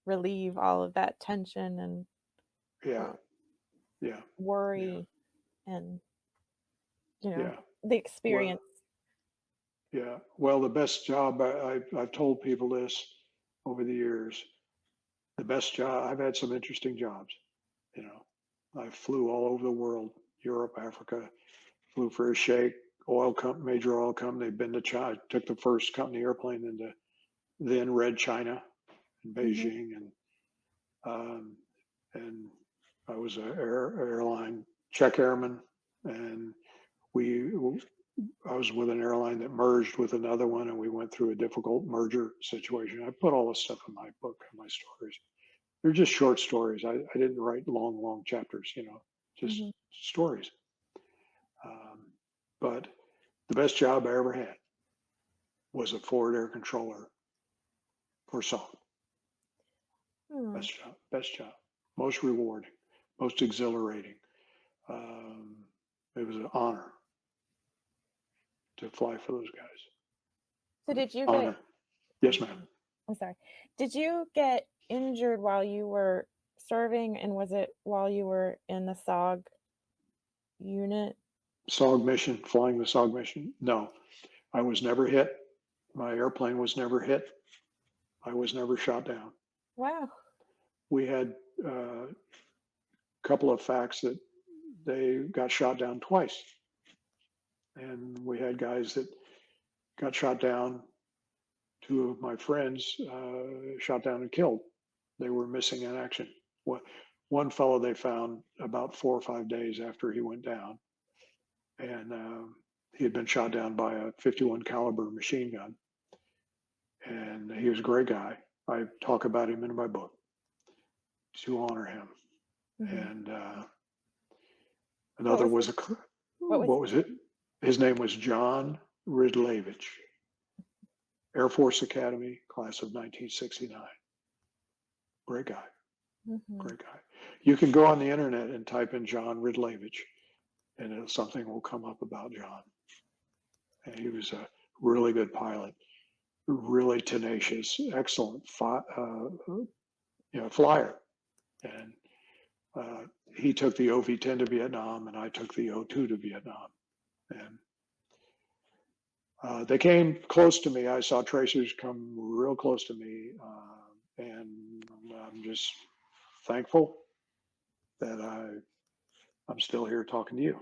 relieve all of that tension and
yeah,
uh,
yeah, yeah,
worry and, you know,
yeah.
the
Well,
experience.
yeah. Well, the best job I've told people this over the years. The best job I've had some interesting jobs. You know, I flew all over the world, Europe, Africa. Flew for a sheikh, major oil company. They've been to China. Took the first company airplane into then Red China in
Mhm.
Beijing, um, and I was an airline check airman, and we I was with an airline that merged with another one, and we went through a difficult merger situation. I put all this stuff in my book and my stories. They're just short stories. I didn't write long chapters, just
Mhm.
stories. Um, but the best job I ever had was a forward air controller for song.
Hmm.
Best job, most rewarding, most exhilarating. It was an honor to fly for those guys.
So did you get
Honor. Yes, ma'am.
I'm sorry. Did you get injured while you were serving, and was it while you were in the SOG unit?
SOG mission, flying the SOG mission. No, I was never hit. My airplane was never hit. I was never shot down.
Wow.
We had a couple of facts that they got shot down twice. And we had guys that got shot down. Two of my friends shot down and killed. They were missing in action. One fellow they found about 4 or 5 days after he went down, and he had been shot down by a 51 caliber machine gun. And he was a great guy. I talk about him in my book to honor him.
Mhm.
And
What
another
was
was
his
a
what was
what was it? His name was John Ridlevich, Air Force Academy, class of 1969. Great guy.
Mhm.
Great guy. You can go on the internet and type in John Ridlevich, and something will come up about John. And he was a really good pilot, really tenacious, excellent flyer. And uh, he took the OV-10 to Vietnam, and I took the O2 to Vietnam. And they came close to me. I saw tracers come real close to me, and I'm just thankful that I'm still here talking to you.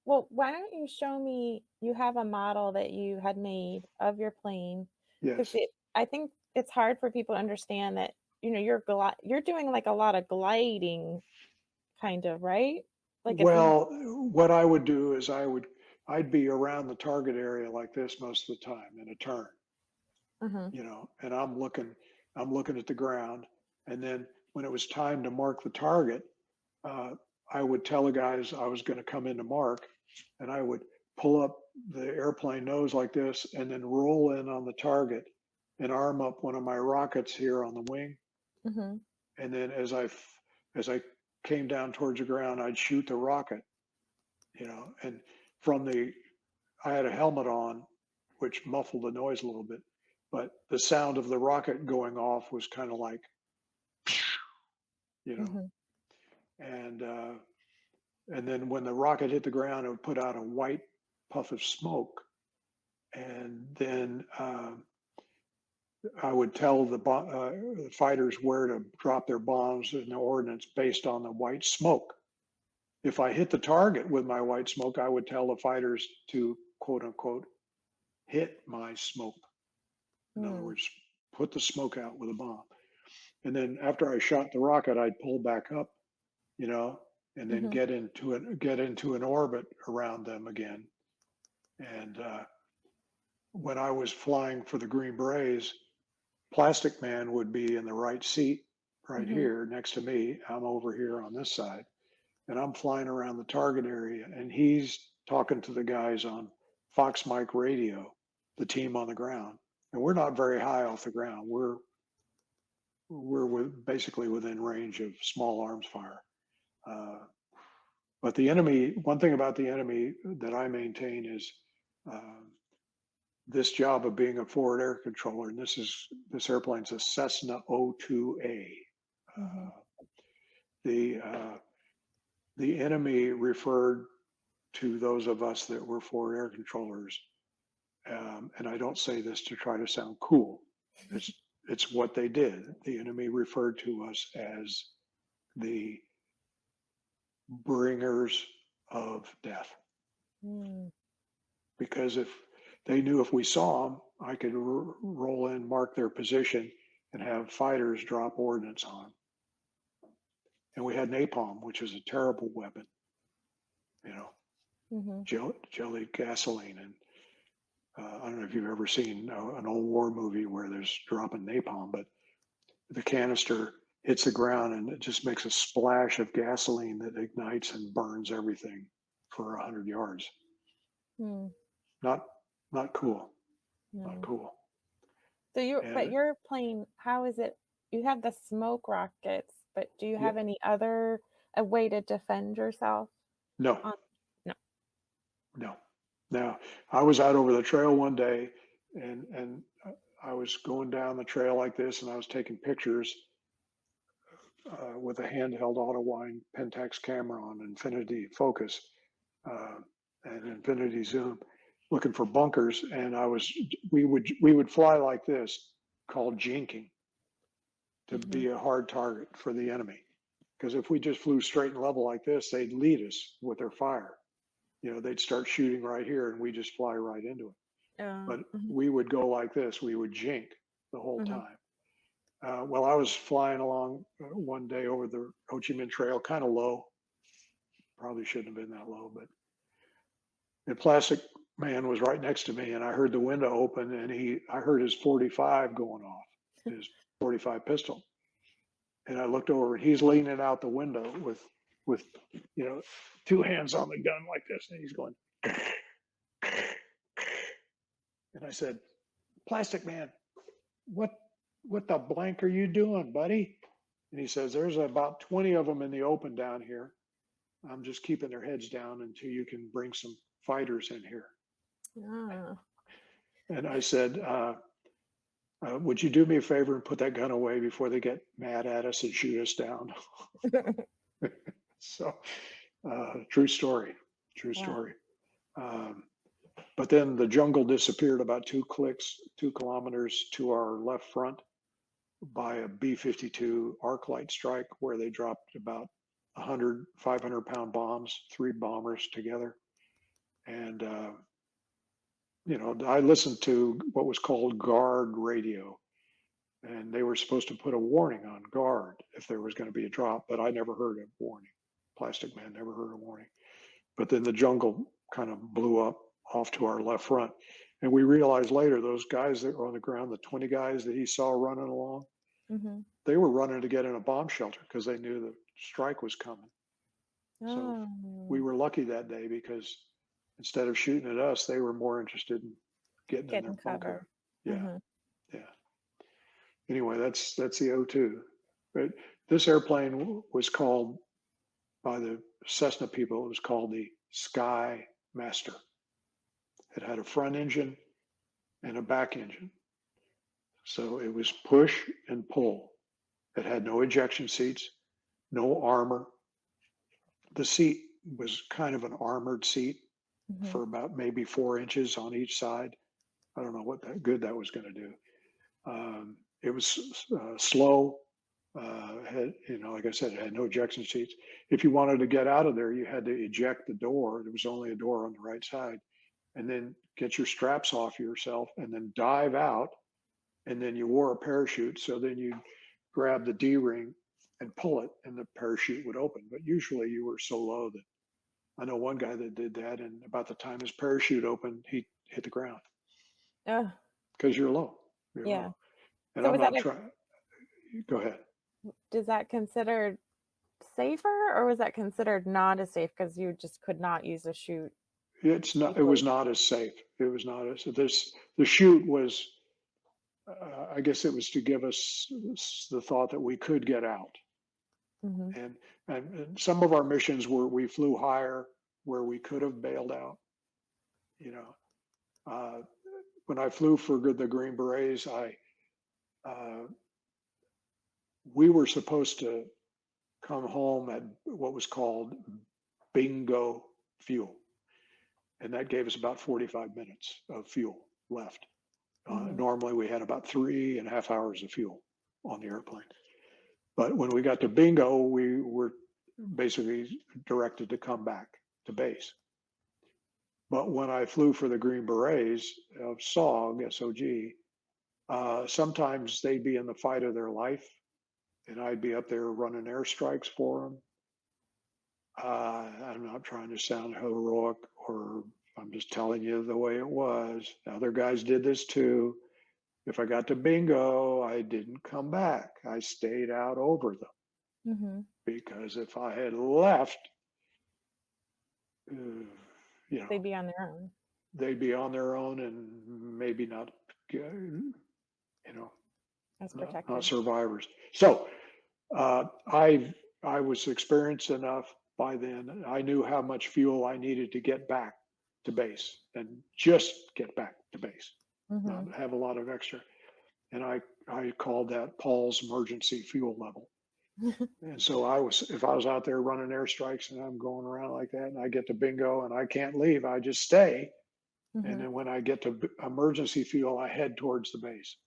Well, why don't you show me you have a model that you had made of your plane? Because
Yes.
I think it's hard for people to understand that, you're doing, like, a lot of gliding kind of, right? Like, it's not.
Well, what I would do is I'd be around the target area like this most of the time in a turn,
Mhm.
and I'm looking at the ground, and then when it was time to mark the target, uh, I would tell the guys I was going to come in to mark, and I would pull up the airplane nose like this, and then roll in on the target, and arm up one of my rockets here on the wing,
Mhm.
and then as I came down towards the ground, I'd shoot the rocket, and from the I had a helmet on, which muffled the noise a little bit, but the sound of the rocket going off was kind of like, you know,
Mhm.
and uh, and then when the rocket hit the ground, it would put out a white puff of smoke, and then I would tell the fighters where to drop their bombs and the ordnance based on the white smoke. If I hit the target with my white smoke, I would tell the fighters to quote unquote hit my smoke. In other
Mm.
words, put the smoke out with a bomb. And then after I shot the rocket, I'd pull back up, and then
Mhm.
get into an orbit around them again. And when I was flying for the Green Berets, Plastic Man would be in the right seat, right
Mhm.
here next to me. I'm over here on this side, and I'm flying around the target area, and he's talking to the guys on Fox Mike radio, the team on the ground. And we're not very high off the ground. Basically within range of small arms fire. Uh, but the enemy, one thing about the enemy that I maintain is uh, this job of being a forward air controller, and this airplane's a Cessna 02A.
Mhm.
Uh, the uh, the enemy referred to those of us that were forward air controllers, and I don't say this to try to sound cool. It's it's what they did. The enemy referred to us as the bringers of death,
Mm.
because if they knew if we saw them, I could roll in, mark their position, and have fighters drop ordnance on them. And we had napalm, which is a terrible weapon, you know,
Mhm.
jelly gasoline. And I don't know if you've ever seen an old war movie where there's dropping napalm, but the canister hits the ground and it just makes a splash of gasoline that ignites and burns everything for 100 yards.
Mm.
Not not cool, not
No.
cool.
But
And
your plane, how is it? You have the smoke rockets, but do you
yeah,
have any other a way to defend yourself
no,
on no.
no. Now I was out over the trail one day, and I was going down the trail like this, and I was taking pictures with a handheld Autowine Pentax camera on infinity focus uh, and infinity zoom, looking for bunkers. And we would fly like this, called jinking, to
Mhm.
be a hard target for the enemy. Because if we just flew straight and level like this, they'd lead us with their fire. They'd start shooting right here, and we just fly right into it. But
Mhm.
we would go like this. We would jink the whole
Mhm.
time. Well, I was flying along one day over the Ho Chi Minh Trail, kind of low. Probably shouldn't have been that low, but the plastic man was right next to me, and I heard the window open, and I heard his 45 going off, his 45 pistol, and I looked over, and he's leaning out the window with two hands on the gun like this, and he's going, and I said, "Plastic man, what what the blank are you doing, buddy?" And he says, "There's about 20 of them in the open down here. I'm just keeping their heads down until you can bring some fighters in here."
Ah.
And I said, "Would you do me a favor and put that gun away before they get mad at us and shoot us down?" So, true story, true
Wow.
story. Um, but then the jungle disappeared about 2 kilometers to our left front by a B-52 arc light strike, where they dropped about 100, 500-pound bombs, 3 bombers together. And I listened to what was called guard radio, and they were supposed to put a warning on guard if there was going to be a drop, but I never heard a warning. Plastic Man never heard a warning. But then the jungle kind of blew up off to our left front. And we realized later those guys that were on the ground, the 20 guys that he saw running along,
Mhm.
they were running to get in a bomb shelter because they knew the strike was coming. So we
Oh.
were lucky that day, because instead of shooting at us, they were more interested in getting in their
Getting
bunker.
cover.
Yeah,
Mhm.
yeah. Anyway, that's the O2. But this airplane was called, by the Cessna people, it was called the Sky Master. It had a front engine and a back engine. So it was push and pull. It had no ejection seats, no armor. The seat was kind of an armored seat
Mhm.
for about maybe 4 inches on each side. I don't know what that good that was going to do. It was slow. Like I said, it had no ejection seats. If you wanted to get out of there, you had to eject the door. There was only a door on the right side, and then get your straps off yourself, and then dive out. And then you wore a parachute, so then you grab the D ring and pull it, and the parachute would open. But usually, you were so low that I know one guy that did that, and about the time his parachute opened, he hit the ground
Oh,
because you're low. You're
yeah.
low, and
So
I'm
was that
not
a
trying. Go ahead.
Is that considered safer, or was that considered not as safe because you just could not use a chute
It's not. It was
easily?
not as safe. It was not as this. The chute was. I guess it was to give us the thought that we could get out.
Mhm.
And, and some of our missions were we flew higher where we could have bailed out. You know, uh, when I flew for the Green Berets, I uh, we were supposed to come home at what was called bingo fuel, and that gave us about 45 minutes of fuel left.
Mhm.
Normally, we had about 3.5 hours of fuel on the airplane. But when we got to bingo, we were basically directed to come back to base. But when I flew for the Green Berets of SOG, SOG, sometimes they'd be in the fight of their life, and I'd be up there running airstrikes for them. I'm not trying to sound heroic, or I'm just telling you the way it was. Other guys did this too. If I got to bingo, I didn't come back. I stayed out over them
Mhm.
because if I had left, uh, you know,
They'd be on their own.
they'd be on their own and maybe not, know,
As
not
protected.
survivors. So uh, I I was experienced enough by then. I knew how much fuel I needed to get back to base and just get back to base, not
Mhm.
have a lot of extra. And I called that Paul's emergency fuel level. And so if I was out there running airstrikes and I'm going around like that and I get to bingo and I can't leave, I just stay. And
Mhm.
then when I get to emergency fuel, I head towards the base.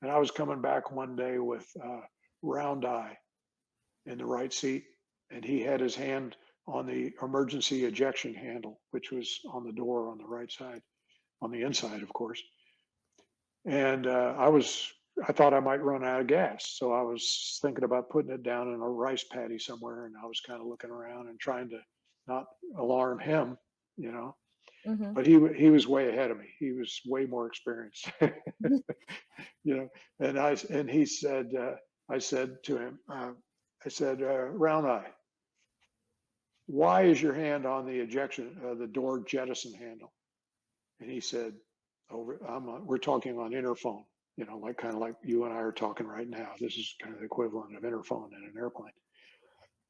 And I was coming back one day with Round Eye in the right seat, and he had his hand on the emergency ejection handle, which was on the door on the right side, on the inside, of course. And I thought I might run out of gas. So I was thinking about putting it down in a rice paddy somewhere. And I was kind of looking around and trying to not alarm him, you know.
Mhm.
But he was way ahead of me. He was way more experienced, you know. And he said, I said to him, I said, Round Eye, why is your hand on the the door jettison handle? And he said, we're talking on interphone, like kind of like you and I are talking right now. This is kind of the equivalent of interphone in an airplane.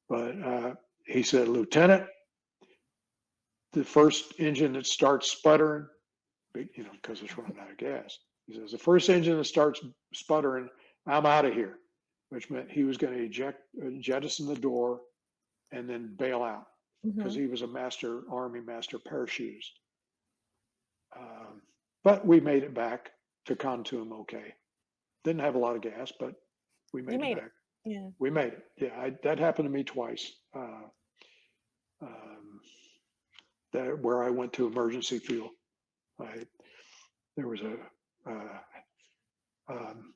But he said, Lieutenant, the first engine that starts sputtering, because it's running out of gas. He says, the first engine that starts sputtering, I'm out of here, which meant he was going to jettison the door and then bail out because
Mhm.
he was a Army master parachutist. Um, but we made it back to Khartoum okay. Didn't have a lot of gas, but we
You
made it
made it.
back.
Yeah.
We made it. Yeah, that happened to me twice. Um, where I went to emergency fuel. There was a um,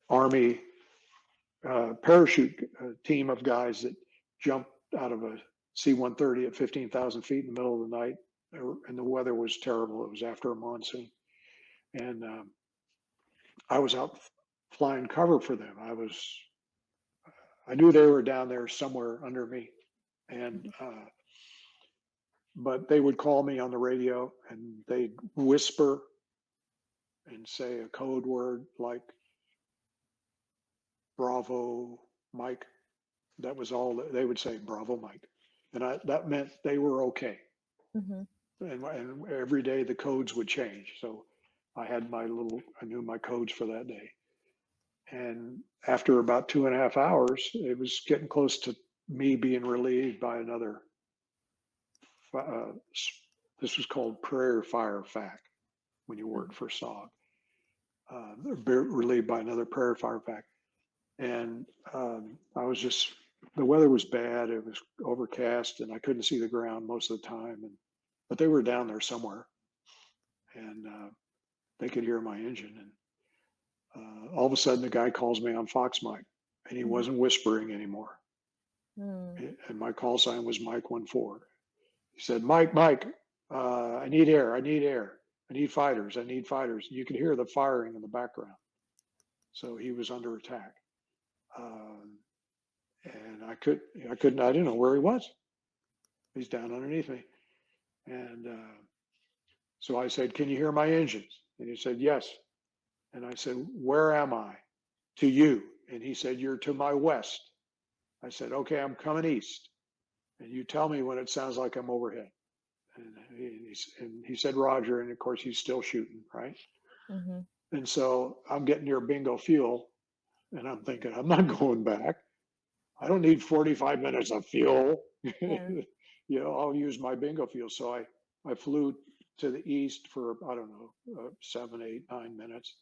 Army parachute team of guys that jumped out of a C-130 at 15,000 feet in the middle of the night, and the weather was terrible. It was after a monsoon, and I was out flying cover for them. I knew they were down there somewhere under me, and but they would call me on the radio and they'd whisper and say a code word like "Bravo, Mike." That was all that they would say, "Bravo, Mike," and that meant they were okay.
Mhm.
And every day the codes would change, so I knew my codes for that day. And after about 2.5 hours, it was getting close to me being relieved by another. Uh, this was called Prayer Fire FAC when you worked
Mhm.
for SOG. Relieved by another Prayer Fire FAC. And the weather was bad. It was overcast and I couldn't see the ground most of the time. But they were down there somewhere and they could hear my engine. And all of a sudden, the guy calls me on Fox mic and he
Mhm.
wasn't whispering anymore.
Mm.
And my call sign was Mike 14. He said, Mike, I need air. I need air. I need fighters. I need fighters. You could hear the firing in the background. So he was under attack. Um, and I didn't know where he was. He's down underneath me. And so I said, "Can you hear my engines?" And he said, "Yes." And I said, "Where am I?" "To you." And he said, "You're to my west." I said, "Okay, I'm coming east. And you tell me when it sounds like I'm overhead." And he said, "Roger." And of course, he's still shooting, right?
Mhm.
And so I'm getting near bingo fuel, and I'm thinking, I'm not going back. I don't need 45 minutes of fuel.
Yeah.
I'll use my bingo fuel. So I flew to the east for, I don't know, 7, 8, 9 minutes.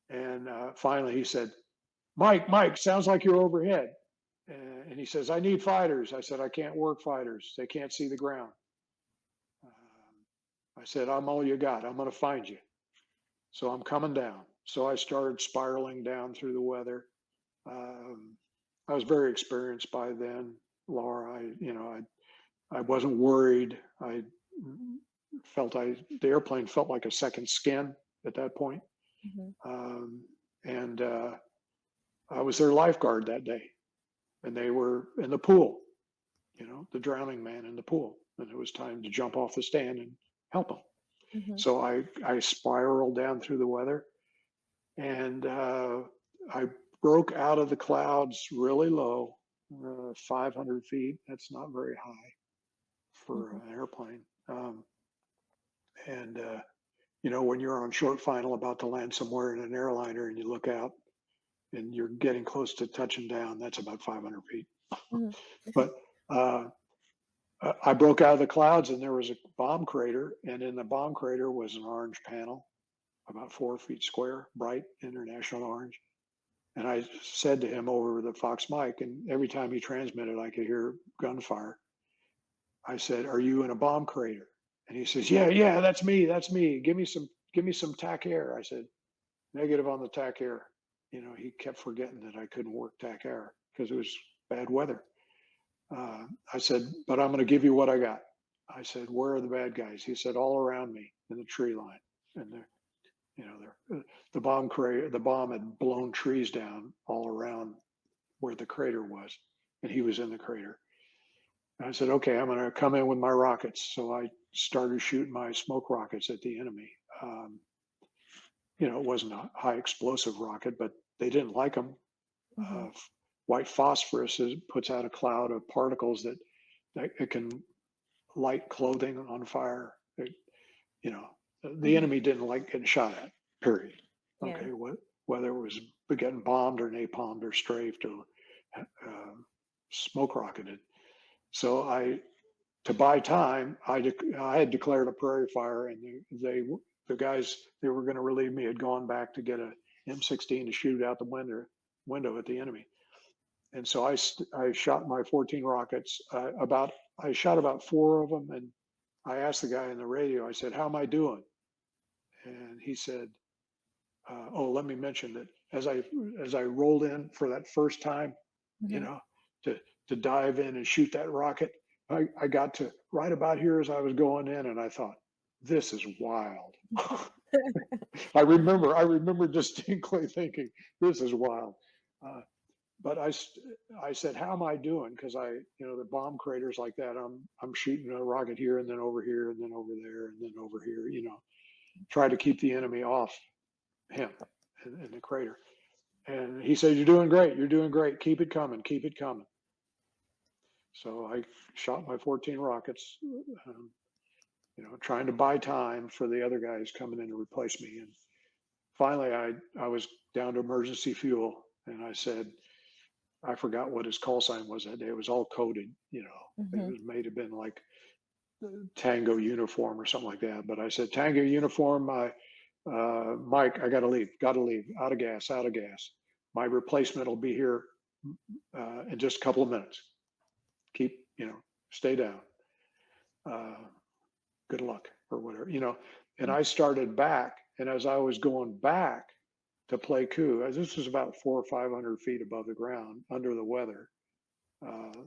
And finally he said, Mike, sounds like you're overhead. And he says, "I need fighters." I said, "I can't work fighters. They can't see the ground." I said, "I'm all you got. I'm going to find you." So I'm coming down. So I started spiraling down through the weather. Um, I was very experienced by then, Laura. I wasn't worried. The airplane felt like a second skin at that point.
Mhm.
Um, and I was their lifeguard that day, and they were in the pool, the drowning man in the pool, and it was time to jump off the stand and help him.
Mhm.
So I spiraled down through the weather, and I broke out of the clouds really low, 500 feet. That's not very high for
Mhm.
an airplane. And when you're on short final about to land somewhere in an airliner and you look out and you're getting close to touching down, that's about 500 feet.
Mhm.
But uh, I broke out of the clouds and there was a bomb crater, and in the bomb crater was an orange panel, about 4 feet square, bright international orange. And I said to him over the Fox mic, and every time he transmitted, I could hear gunfire. I said, "Are you in a bomb crater?" And he says, "Yeah, yeah, that's me. That's me. Give me some TAC air." I said, "Negative on the TAC air." He kept forgetting that I couldn't work TAC air because it was bad weather. I said, "But I'm going to give you what I got." I said, "Where are the bad guys?" He said, "All around me in the tree line." And the bomb had blown trees down all around where the crater was, and he was in the crater. And I said, "Okay, I'm going to come in with my rockets." So I started shooting my smoke rockets at the enemy. Um, it wasn't a high explosive rocket, but they didn't like them.
Mhm.
Uh, White phosphorus puts out a cloud of particles that it can light clothing on fire. You know, the
Mhm.
enemy didn't like getting shot at. Period.
Yeah.
Okay, whether it was getting bombed or napalmed or strafed or uh, smoke rocketed. So to buy time, I had declared a prairie fire, and the guys they were going to relieve me had gone back to get a M16 to shoot out the window at the enemy. And so I shot my 14 rockets. I shot about four of them, and I asked the guy in the radio. I said, "How am I doing?" And he said, "Oh, let me mention that as I rolled in for that first time, you
Mhm.
know, to dive in and shoot that rocket, I got to right about here as I was going in, and I thought, this is wild." I remember distinctly thinking, this is wild. Uh, but I said, "How am I doing?" Because the bomb craters like that, I'm shooting a rocket here and then over here and then over there and then over here. Try to keep the enemy off him in the crater. And he said, "You're doing great. You're doing great. Keep it coming. Keep it coming." So I shot my 14 rockets, um, trying to buy time for the other guys coming in to replace me. And finally, I was down to emergency fuel, and I said, I forgot what his call sign was that day. It was all coded.
Mhm.
It may have been like Tango Uniform or something like that. But I said, "Tango Uniform, Mike, I got to leave. Got to leave. Out of gas. Out of gas. My replacement will be here in just a couple of minutes. Keep, stay down. Uh, Good luck," or whatever. And I started back, and as I was going back to play coup, as this was about 400 or 500 feet above the ground, under the weather,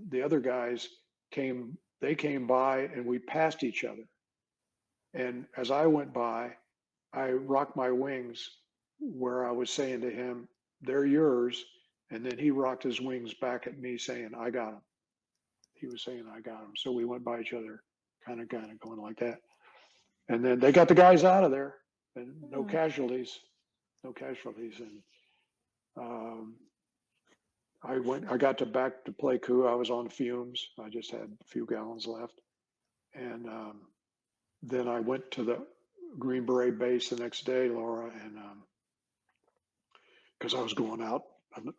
the other guys came. They came by, and we passed each other. And as I went by, I rocked my wings, where I was saying to him, "They're yours. And then he rocked his wings back at me saying, I got him. He was saying, I got him. So we went by each other, kind of going like that. And then they got the guys out of there and no
Mm.
casualties, no casualties. And um, I got to back to play coup. I was on fumes. I just had a few gallons left. And then I went to the Green Beret base the next day, Laura, and because I was going out to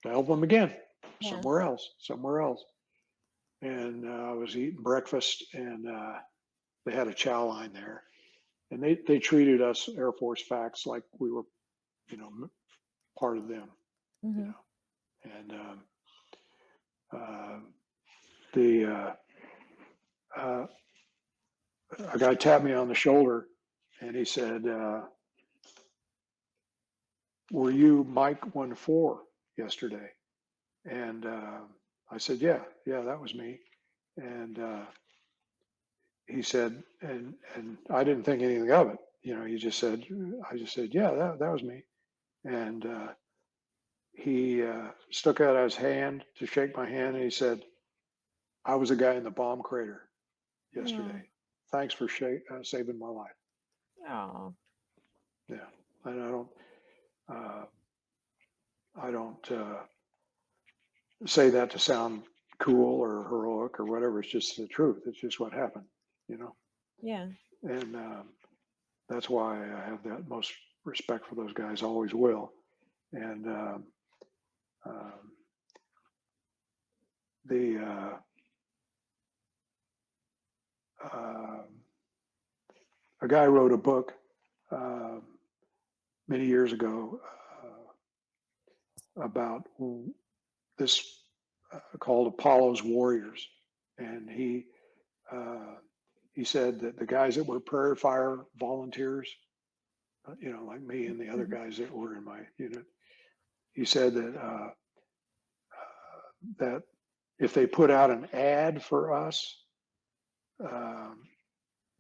help them again,
Yeah.
somewhere else. And I was eating breakfast, and they had a chow line there, and they treated us Air Force facts like we were, part of them, you
Mhm.
know. And uh, the uh, a guy tapped me on the shoulder, and he said, "Were you Mike 14 yesterday?" And I said, "Yeah, that was me." And he said, and I didn't think anything of it. He just said, I just said, "Yeah, that was me." And he stuck out his hand to shake my hand, and he said, "I was a guy in the bomb crater
Oh.
yesterday. Thanks for saving my life."
Oh.
Yeah, and uh, I don't say that to sound cool or heroic or whatever. It's just the truth. It's just what happened, you know.
Yeah.
And that's why I have the utmost respect for those guys. Always will. And um, the uh, a guy wrote a book uh, many years ago about this called Apollo's Warriors, and uh, he said that the guys that were prairie fire volunteers, like me and the other
Mhm.
guys that were in my unit, he said that if they put out an ad for us, um,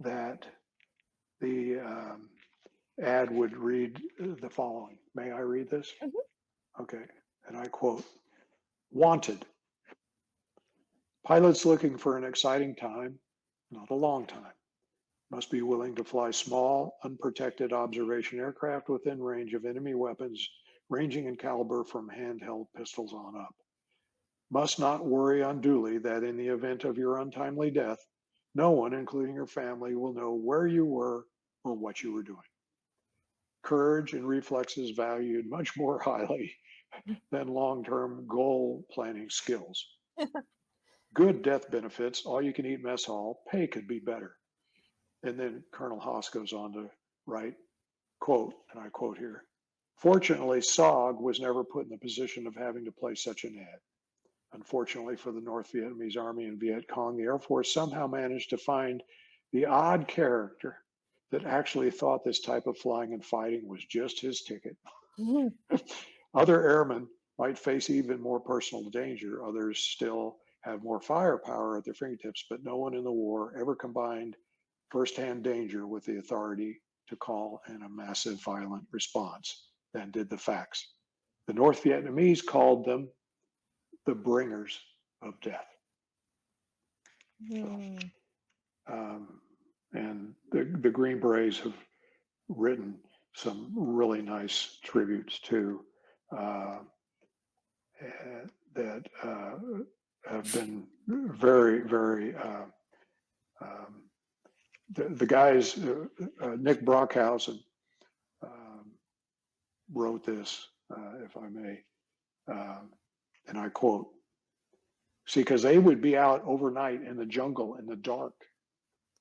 that the ad would read the following. May I read this?
Mhm.
Okay. And I quote, "Wanted, pilots looking for an exciting time, not a long time, must be willing to fly small, unprotected observation aircraft within range of enemy weapons, ranging in caliber from handheld pistols on up. Must not worry unduly that in the event of your untimely death, no one, including your family, will know where you were or what you were doing. Courage and reflexes valued much more highly than long term goal planning skills. Good death benefits, all you can eat mess hall, pay could be better." And then Colonel Haas goes on to write, quote, and I quote here, "Fortunately, SOG was never put in the position of having to play such an ad. Unfortunately for the North Vietnamese Army and Viet Cong, the Air Force somehow managed to find the odd character that actually thought this type of flying and fighting was just his ticket.
Mhm.
Other airmen might face even more personal danger. Others still have more firepower at their fingertips, but no one in the war ever combined firsthand danger with the authority to call in a massive violent response than did the facts. The North Vietnamese called them the bringers of death." So,
Mhm.
um, and the Green Berets have written some really nice tributes to uh, that have been very, very. Um, the guys, Nick Brockhausen, um, wrote this, if I may, um, and I quote, "See, because they would be out overnight in the jungle in the dark,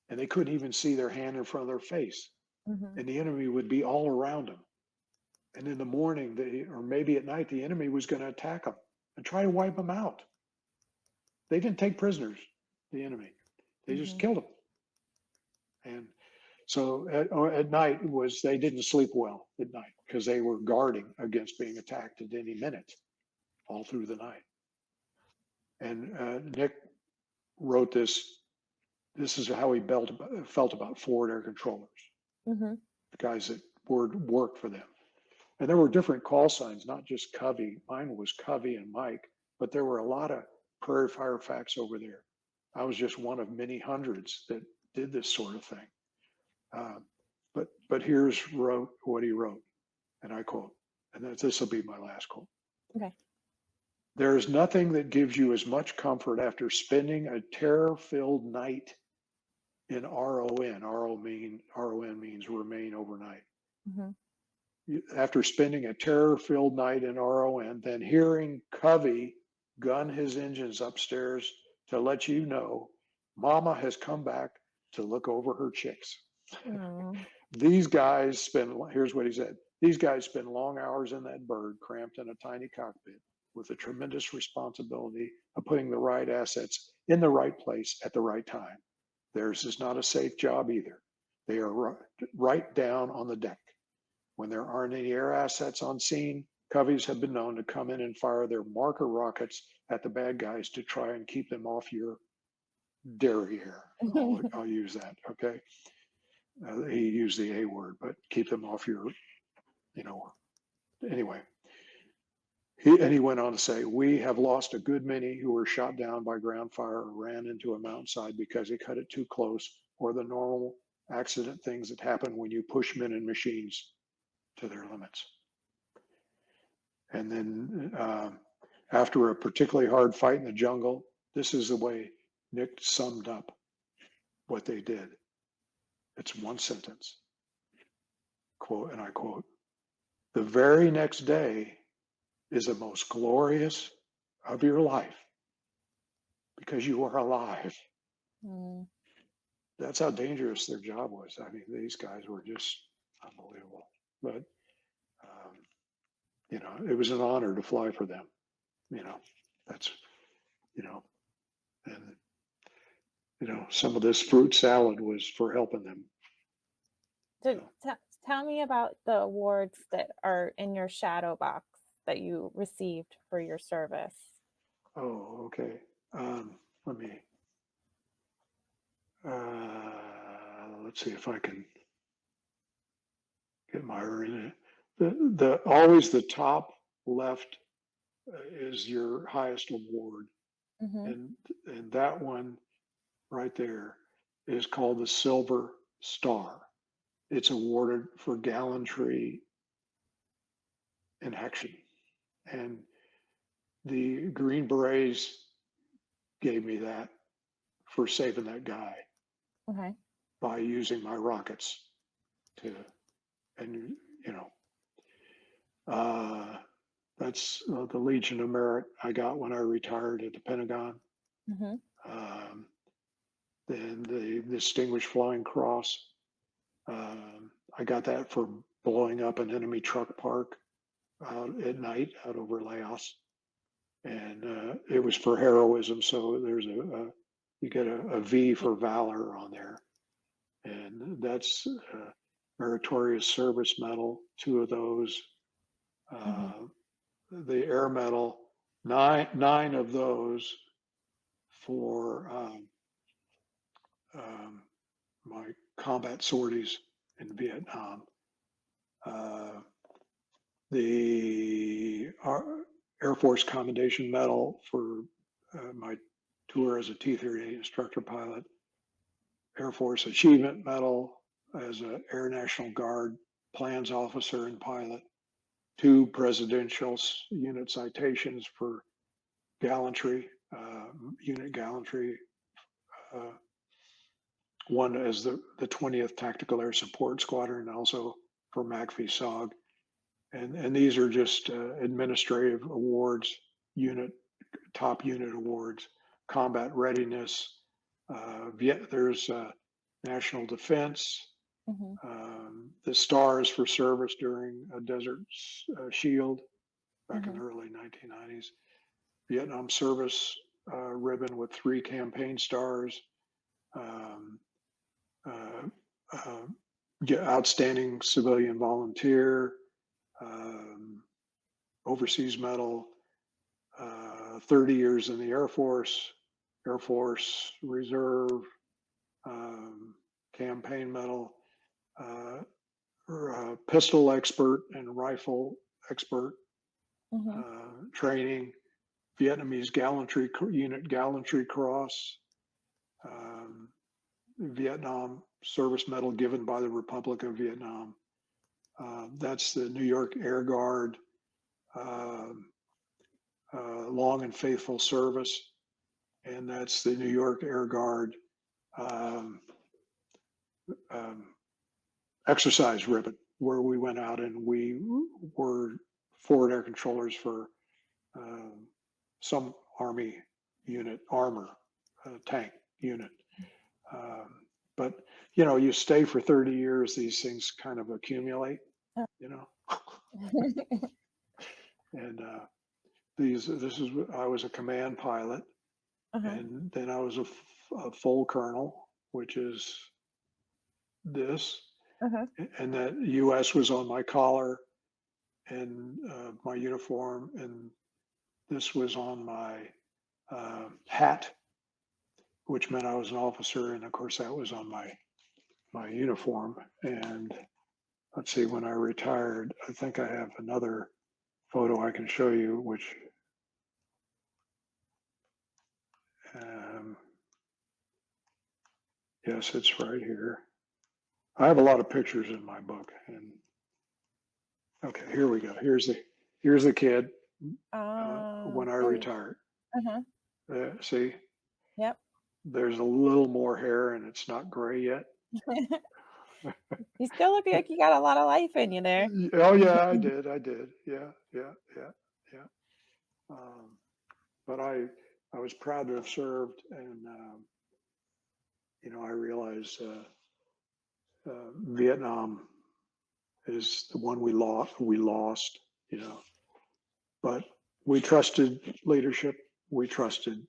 and they couldn't even see their hand in front of their face,
Mhm.
and the enemy would be all around them. And in the morning, or maybe at night, the enemy was going to attack them and try to wipe them out. They didn't take prisoners, the enemy; they just
Mhm.
killed them." And so at night they didn't sleep well at night because they were guarding against being attacked at any minute all through the night. And Nick wrote this. This is how he felt about forward air controllers,
Mhm.
the guys that worked for them. And there were different call signs, not just Covey. Mine was Covey and Mike, but there were a lot of Prairie Fire Facts over there. I was just one of many hundreds that did this sort of thing. Uh, but here's wrote what he wrote, and I quote, and this will be my last quote.
Okay.
There is nothing that gives you as much comfort after spending a terror-filled night in RON. RON means remain overnight.
Hmm.
After spending a terror-filled night in RON, than hearing Covey gun his engines upstairs to let you know Mama has come back to look over her chicks.
Mm.
These guys spend, here's what he said, these guys spend long hours in that bird cramped in a tiny cockpit with the tremendous responsibility of putting the right assets in the right place at the right time. Theirs is not a safe job either. They are right down on the deck. When there aren't any air assets on scene, Coveys have been known to come in and fire their marker rockets at the bad guys to try and keep them off your derriere. I'll use that, okay? He used the A word, but keep them off your, anyway. He went on to say, we have lost a good many who were shot down by ground fire or ran into a mountainside because they cut it too close, or the normal accident things that happen when you push men and machines to their limits. And then after a particularly hard fight in the jungle, this is the way Nick summed up what they did. It's one sentence, quote, and I quote, the very next day is the most glorious of your life because you are alive.
Mm.
That's how dangerous their job was. I mean, these guys were just unbelievable. But, it was an honor to fly for them. That's, and, some of this fruit salad was for helping them.
So tell me about the awards that are in your shadow box that you received for your service.
Oh, okay. Let me, let's see if I can get my, always the top left is your highest award.
Hmm.
And that one right there is called the Silver Star. It's awarded for gallantry in action. And the Green Berets gave me that for saving that guy
Okay.
by using my rockets to, and that's the Legion of Merit I got when I retired at the Pentagon.
Hmm.
Um, then the Distinguished Flying Cross. I got that for blowing up an enemy truck park out at night out over Laos, and it was for heroism. So there's you get a V for valor on there, and that's meritorious service medal. Two of those,
Hmm.
the air medal, nine of those for my combat sorties in Vietnam. The Air Force Commendation Medal for my tour as a T-38 instructor pilot, Air Force Achievement Medal as an Air National Guard plans officer and pilot, 2 presidential unit citations for gallantry, unit gallantry, one as the 20th Tactical Air Support Squadron, and also for MACV-SOG. And these are just administrative awards, top unit awards, combat readiness. There's national defense.
Hmm.
The stars for service during a desert shield back in
Hmm.
the early 1990s. Vietnam service ribbon with 3 campaign stars. Um, Outstanding civilian volunteer. Overseas medal, 30 years in the Air Force Reserve, campaign medal, pistol expert and rifle expert,
Mhm.
training, Vietnamese unit gallantry cross, um, Vietnam Service Medal given by the Republic of Vietnam. That's the New York Air Guard, um, long and faithful service, and that's the New York Air Guard um, um, exercise ribbon, where we went out and we were forward air controllers for um, some Army unit, armor tank unit. Um, but you stay for 30 years, these things kind of accumulate,
Uh,
you know. And this is I was a command pilot,
Uh-huh.
and then I was a full colonel, which is this,
Uh-huh.
and that U.S. was on my collar and my uniform, and this was on my hat, which meant I was an officer, and of course that was on my uniform. And let's see, when I retired, I think I have another photo I can show you, which um, yes, it's right here. I have a lot of pictures in my book, and okay, here we go. Here's the kid when I
Oh,
retired.
uh-huh.
See,
Yep.
there's a little more hair, and it's not gray yet.
You still look like you got a lot of life in you there.
Oh yeah, I did. Yeah, yeah, yeah, yeah. Um, but I was proud to have served, and I realized Vietnam is the one we lost. We lost, you know, but we trusted leadership. We trusted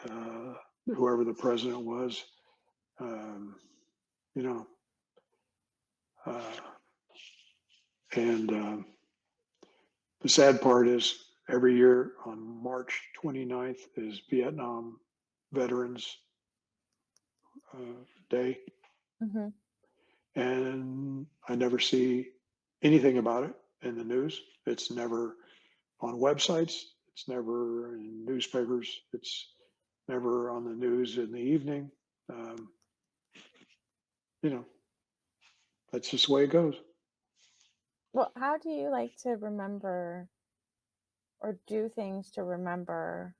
uh, whoever the president was. Um, you know, uh, and the sad part is every year on March 29th is Vietnam Veterans Day,
Mhm.
and I never see anything about it in the news. It's never on websites. It's never in newspapers. It's never on the news in the evening. Um, you know, that's just the way it goes.
Well, how do you like to remember or do things to remember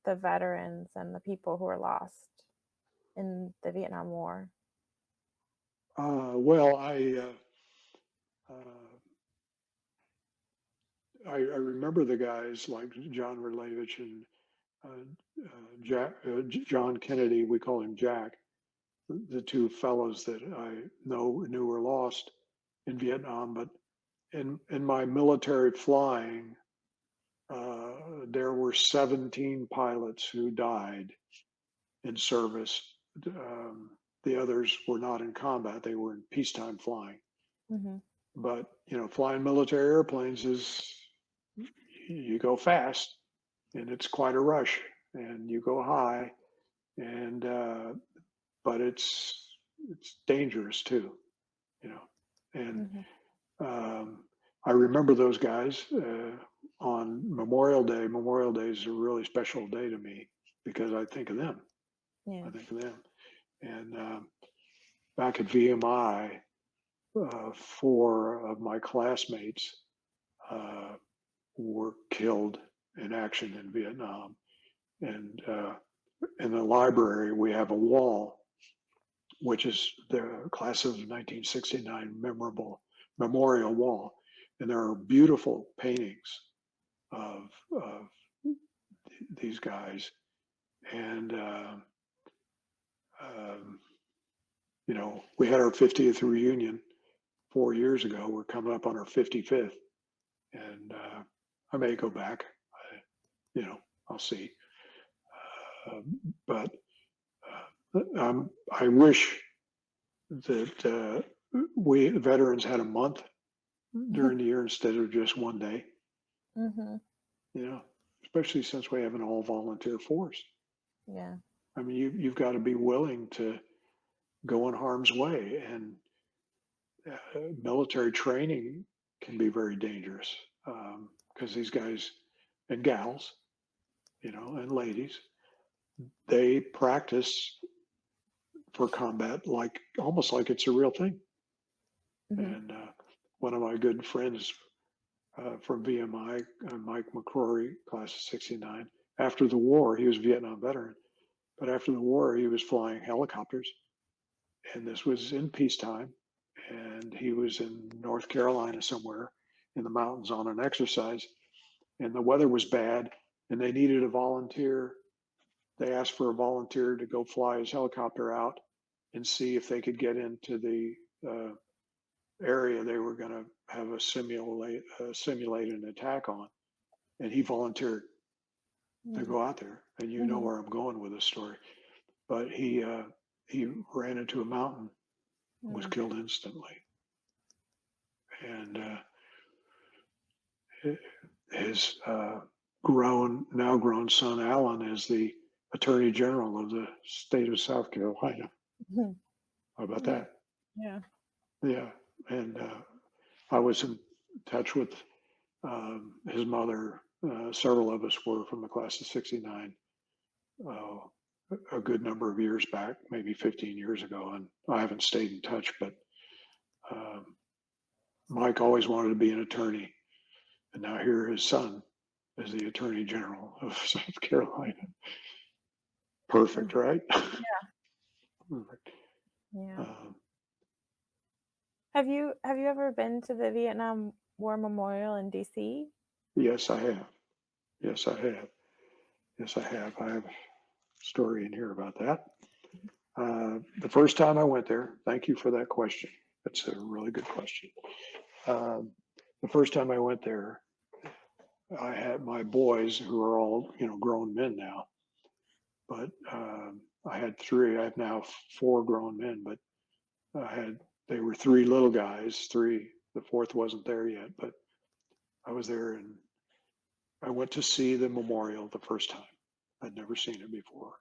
the veterans and the people who were lost in the Vietnam War?
Well, uh, I remember the guys like John Relevich and John Kennedy. We call him Jack. The two fellows that I knew were lost in Vietnam. But in my military flying, there were 17 pilots who died in service. The others were not in combat; they were in peacetime flying.
Mhm.
But flying military airplanes is you go fast, and it's quite a rush, and you go high, and but it's dangerous too, you know. And
Mhm.
I remember those guys on Memorial Day. Memorial Day is a really special day to me because I think of them. I
Yeah.
think of them. And back at VMI, four of my classmates uh, were killed in action in Vietnam. And in the library, we have a wall, which is the class of 1969 memorial wall. And there are beautiful paintings of these guys. And, um, we had our 50th reunion 4 years ago. We're coming up on our 55th. And I may go back. You know, I'll see. But I wish that we veterans had a month during the year instead of just one day.
Mhm.
You know, especially since we have an all volunteer force.
Yeah.
I mean, you've got to be willing to go in harm's way, and military training can be very dangerous because these guys and gals, and ladies, they practice for combat like almost like it's a real thing.
Mhm.
And one of my good friends from VMI, Mike McCrory, class of '69, after the war, he was a Vietnam veteran, but after the war, he was flying helicopters. And this was in peacetime. And he was in North Carolina somewhere in the mountains on an exercise. And the weather was bad, and they needed a volunteer. They asked for a volunteer to go fly his helicopter out and see if they could get into the area they were going to have simulate an attack on. And he volunteered to
Mm.
go out there. And you know
Mhm.
where I'm going with this story. But he ran into a mountain, was
Mm.
killed instantly, and his now grown son Alan is the Attorney General of the state of South Carolina.
Mhm.
How about
Mm.
that?
Yeah.
Yeah, and I was in touch with his mother. Several of us were from the class of '69. Uh, a good number of years back, maybe 15 years ago, and I haven't stayed in touch. But um, Mike always wanted to be an attorney, and now here his son is the Attorney General of South Carolina. Perfect,
Mm.
right?
Yeah.
Perfect.
Yeah.
Um,
Have you ever been to the Vietnam War Memorial in DC?
yes, I have. Yes, I have. Yes, I have. I have a story in here about that. The first time I went there, thank you for that question. That's a really good question. Um, the first time I went there, I had my boys who are all, grown men now, but I had three. I have now four grown men, but they were three little guys, three. The fourth wasn't there yet, but I was there and I went to see the memorial the first time. I'd never seen it before.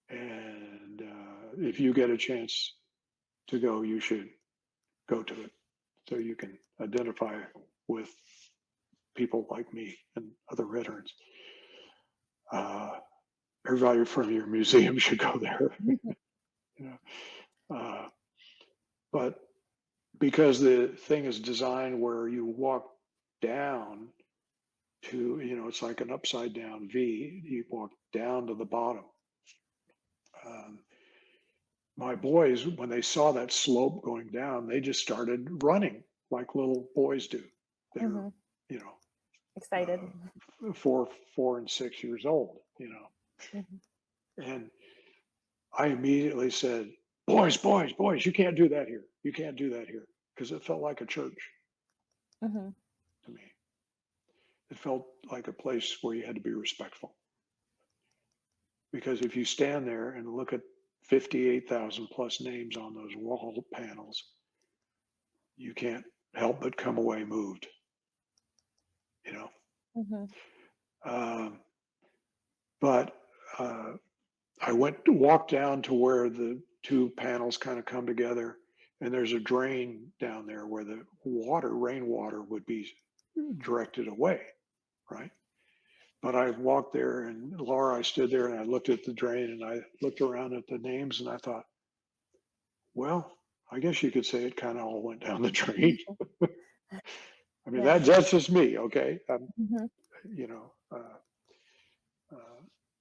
And if you get a chance to go, you should go to it so you can identify with people like me and other veterans. Uh, Everybody from your museum should go there.
Mhm.
You know? But because the thing is designed where you walk down to, it's like an upside down V, you walk down to the bottom. Um, my boys, when they saw that slope going down, they just started running like little boys do that are,
Mhm.
you know,
Excited.
four and 6 years old.
Mhm.
And I immediately said, boys, you can't do that here. You can't do that here. Because it felt like a church
Mhm.
to me. It felt like a place where you had to be respectful. Because if you stand there and look at 58,000 plus names on those wall panels, you can't help but come away moved, you know.
Mhm.
Um, but I walked down to where the two panels kind of come together, and there's a drain down there where the rainwater, would be directed away, right? But I walked there, and Laura, I stood there and I looked at the drain and I looked around at the names and I thought, well, I guess you could say it kind of all went down the drain. I mean,
Yeah.
that's just me, okay?
Mhm.
You know,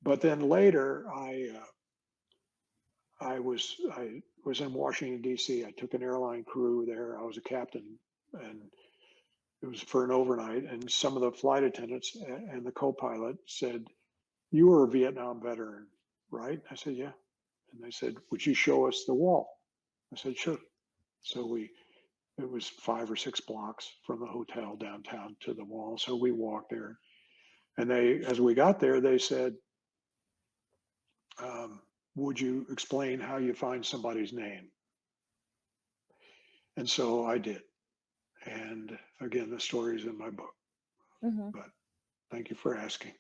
but then later, I was in Washington D.C. I took an airline crew there. I was a captain, and it was for an overnight. And some of the flight attendants and the co-pilot said, "You were a Vietnam veteran, right?" I said, "Yeah." And they said, "Would you show us the wall?" I said, "Sure." So it was 5 or 6 blocks from the hotel downtown to the wall. So we walked there. And as we got there, they said, would you explain how you find somebody's name? And so I did. And again, the story is in my book,
Mhm.
but thank you for asking.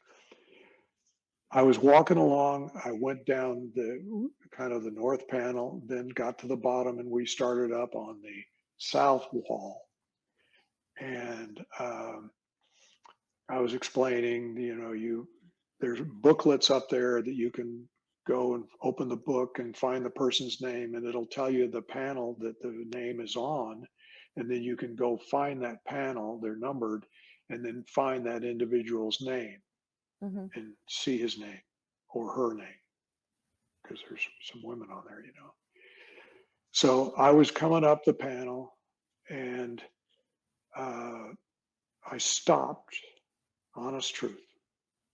I was walking along. I went down the kind of the north panel, then got to the bottom, and we started up on the south wall. And I was explaining, there's booklets up there that you can go and open the book and find the person's name, and it'll tell you the panel that the name is on. And then you can go find that panel, they're numbered, and then find that individual's name
Mhm.
and see his name or her name, because there's some women on there. So I was coming up the panel, and uh, I stopped, honest truth.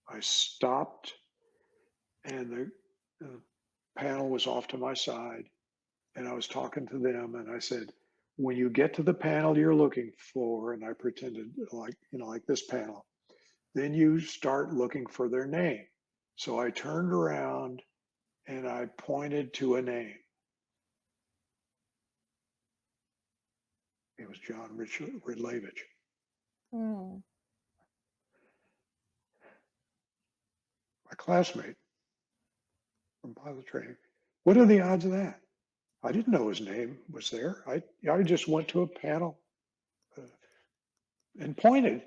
I stopped, and the panel was off to my side, and I was talking to them, and I said, when you get to the panel you're looking for, and I pretended like this panel, then you start looking for their name. So I turned around and I pointed to a name. It was John Ridlevich.
Mm.
My classmate from pilot training. What are the odds of that? I didn't know his name was there. I just went to a panel uh, and pointed,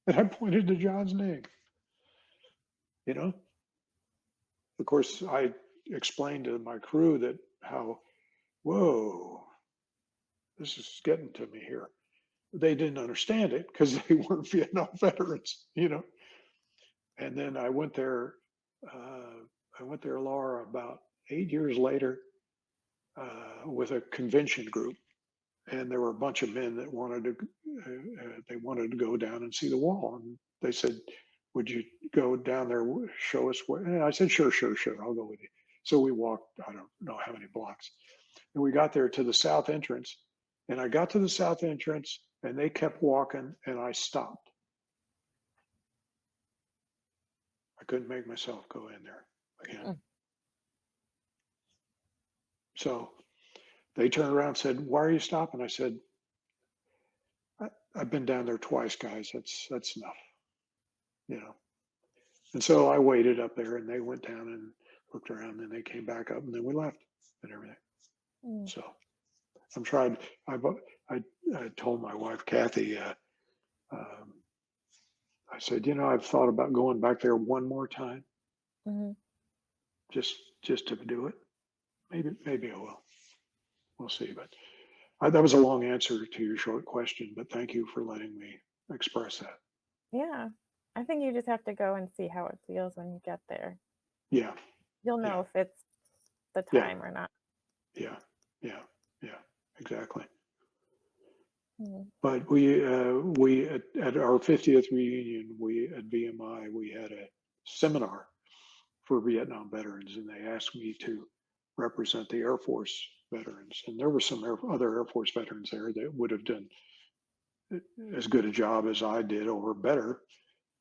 and I pointed to John's name. You know, of course, I explained to my crew that how, whoa, this is getting to me here. They didn't understand it because they weren't Vietnam veterans. And then I went there, Laura, about 8 years later with a convention group, and there were a bunch of men that they wanted to go down and see the wall, and they said, "Would you go down there, show us where?" And I said, "Sure, sure, sure, I'll go with you." So we walked, I don't know how many blocks, and we got there to the south entrance, and I got to the south entrance, and they kept walking, and I stopped. I couldn't make myself go in there again.
Mm.
So they turned around and said, "Why are you stopping?" I said, I've been down there twice, guys. That's enough, you know. And so I waited up there, and they went down and looked around, and they came back up, and then we left and everything.
Mm.
So I'm trying. I, I told my wife Kathy. Um, I said, I've thought about going back there one more time,
Mhm.
just to do it. Maybe I will. We'll see. But that was a long answer to your short question. But thank you for letting me express that.
Yeah. I think you just have to go and see how it feels when you get there.
Yeah,
You'll know
yeah,
if it's the
yeah,
time or not.
yeah, yeah, yeah. Exactly.
Mm.
But we at our 50th reunion, we at VMI, we had a seminar for Vietnam veterans, and they asked me to represent the Air Force veterans. And there were some other Air Force veterans there that would have done as good a job as I did or better,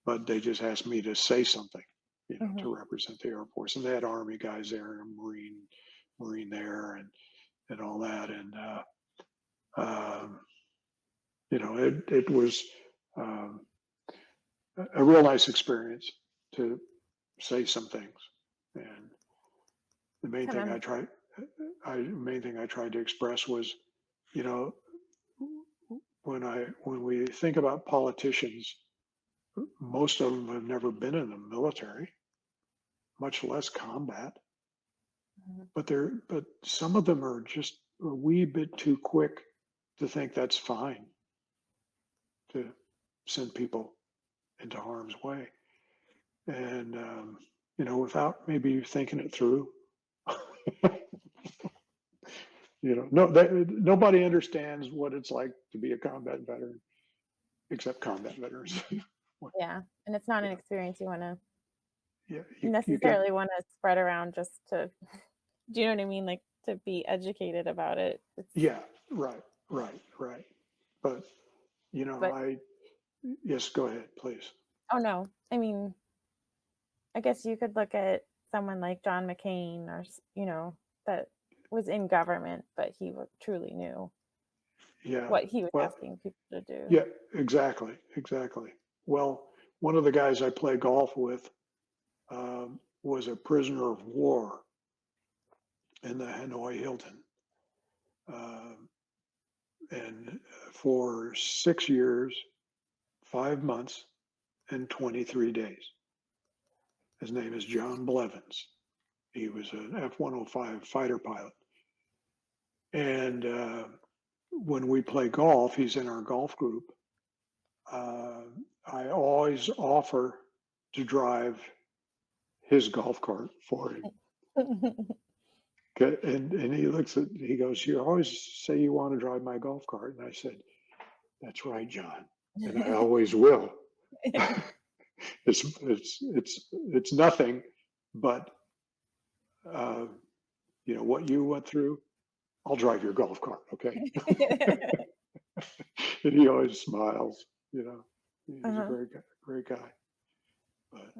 but they just asked me to say something,
Mhm.
to represent the Air Force. And they had Army guys there and Marine there and all that. And um, it was um, a real nice experience to say some things. And the main
Can
thing main thing I tried to express was, you know, when we think about politicians, most of them have never been in the military, much less combat.
Mhm.
But some of them are just a wee bit too quick to think that's fine to send people into harm's way, and without maybe thinking it through. No, nobody understands what it's like to be a combat veteran except combat veterans.
Yeah, and it's not an
Yeah,
experience you wanna
yeah, you get,
necessarily wanna spread around just to do you know what I mean? Like, to be educated about it. It's
yeah, right, right, right. But
but
yes, go ahead, please.
oh, no. I mean, I guess you could look at someone like John McCain that was in government, but he truly knew
Yeah,
what he was
well,
asking people to do.
yeah, exactly, exactly. Well, one of the guys I play golf with was a prisoner of war in the Hanoi Hilton. Um, and for 6 years, 5 months, and 23 days. His name is John Blevins. He was an F-105 fighter pilot. And when we play golf, he's in our golf group. Uh, I always offer to drive his golf cart for him. And he looks at, he goes, "You always say you want to drive my golf cart." And I said, "That's right, John. And I always will." It's nothing, but uh, what you went through. I'll drive your golf cart, okay? And he always smiles. He's a
Uh-huh.
great guy. But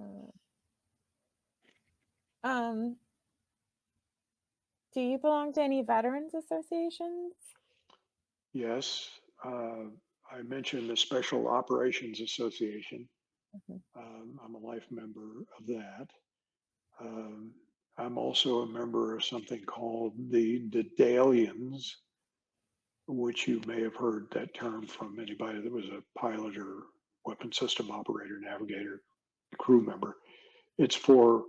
Um, do you belong to any veterans associations?
yes, I mentioned the Special Operations Association.
Mhm.
I'm a life member of that. Um, I'm also a member of something called the Dedalians, which you may have heard that term from anybody that was a pilot or weapon system operator, navigator, crew member. It's for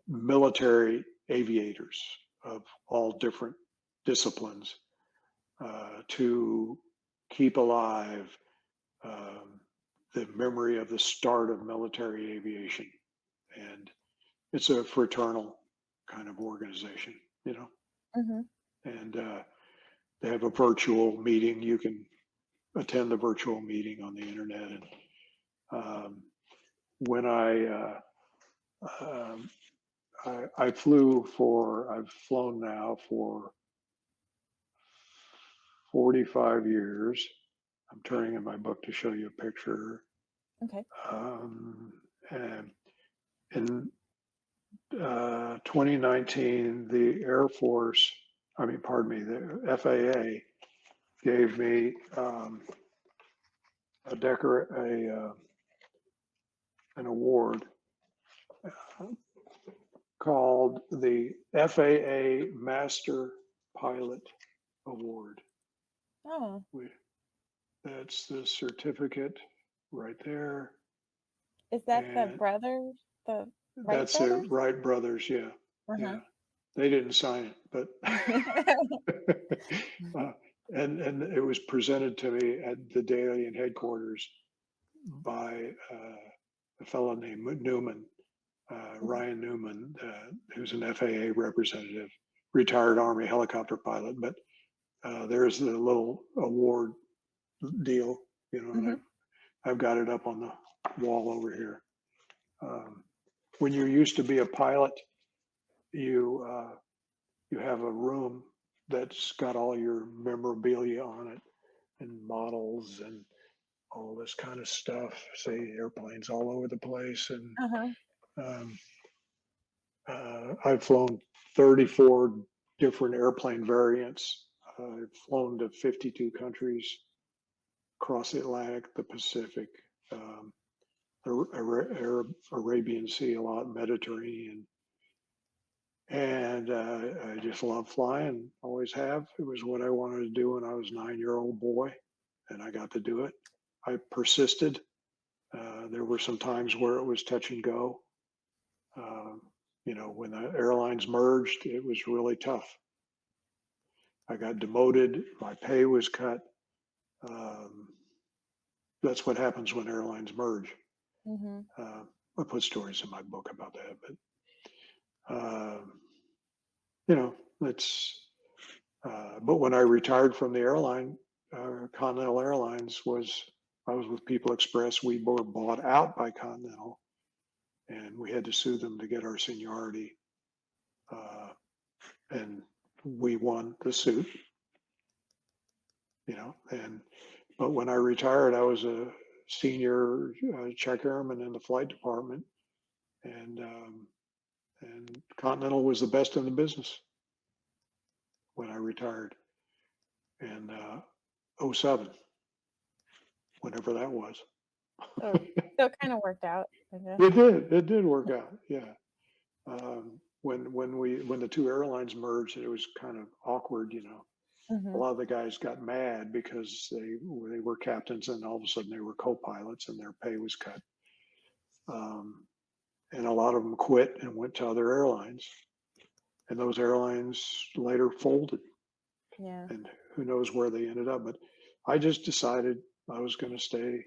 military aviators of all different disciplines to keep alive um, the memory of the start of military aviation. And it's a fraternal kind of organization, you know.
Mhm.
And they have a virtual meeting. You can attend the virtual meeting on the internet. And um, when um, I've flown now for 45 years. I'm turning in my book to show you a picture.
Okay.
Um, and in 2019, the Air Force, pardon me, the FAA gave me an award called the FAA Master Pilot Award.
Oh,
That's the certificate right there.
is that the
And
brothers, the Wright
that's the
brothers?
Wright brothers. Yeah.
Uh-huh.
Yeah. They didn't sign it, but uh, and it was presented to me at the Dalian headquarters by a fellow named Newman,
Mhm.
Ryan Newman, who's an FAA representative, retired Army helicopter pilot. But there's the little award deal, and
Mhm.
I've got it up on the wall over here. Um, when you used to be a pilot, you you have a room that's got all your memorabilia on it and models and all this kind of stuff. See airplanes all over the place, and
Uh-huh.
um, I've flown 34 different airplane variants. I've flown to 52 countries across the Atlantic, the Pacific, um, Arabian Sea, a lot, Mediterranean. And I just love flying, always have. It was what I wanted to do when I was a 9-year-old boy, and I got to do it. I persisted. There were some times where it was touch and go. Um, when the airlines merged, it was really tough. I got demoted, my pay was cut. Um, that's what happens when airlines merge.
Mhm.
Uh, I put stories in my book about that, but you know, it's. But when I retired from the airline, Continental Airlines I was with People Express. We were bought out by Continental, and we had to sue them to get our seniority. Uh, and we won the suit, And but when I retired, I was a senior check airman in the flight department, and Continental was the best in the business when I retired in '07, whenever that was.
So so it kinda worked out, I guess.
It did work out, yeah. When the two airlines merged, it was kind of awkward. A
Mhm.
lot of the guys got mad because they were captains and all of a sudden they were co-pilots and their pay was cut. Um, and a lot of them quit and went to other airlines. And those airlines later folded,
Yeah.
and who knows where they ended up. But I just decided I was going to stay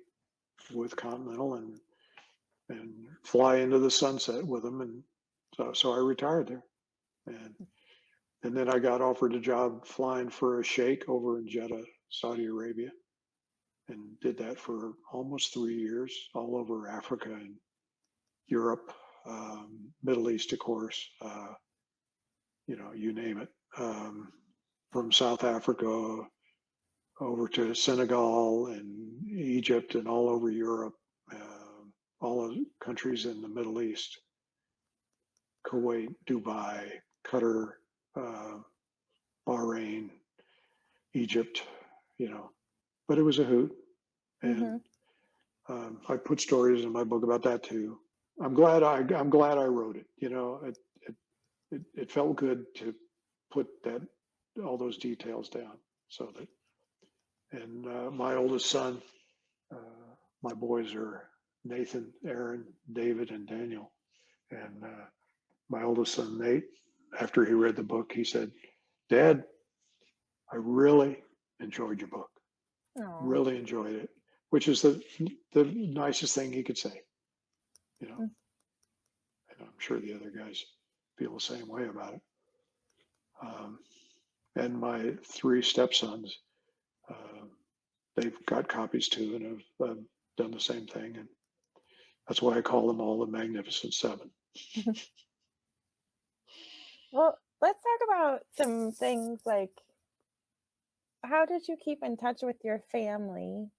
with Continental and fly into the sunset with them. And so I retired there. And and then I got offered a job flying for a sheikh over in Jeddah, Saudi Arabia, and did that for almost 3 years, all over Africa and Europe, Middle East, of course, you name it. From South Africa over to Senegal and Egypt and all over Europe, all the countries in the Middle East, Kuwait, Dubai, Qatar, uh, Bahrain, Egypt, you know, but it was a hoot. And
Mhm.
I put stories in my book about that too. I'm glad I wrote it. It felt good to put that all those details down. So that and my oldest son, my boys are Nathan, Aaron, David, and Daniel. And my oldest son Nate, after he read the book, he said, "Dad, I really enjoyed your book.
Aw.
Really enjoyed it," which is the nicest thing he could say. You know,
Mm.
and I'm sure the other guys feel the same way about it. Um, and my three stepsons, uh, they've got copies too, and have done the same thing. And that's why I call them all the Magnificent Seven.
Well, let's talk about some things like how did you keep in touch with your family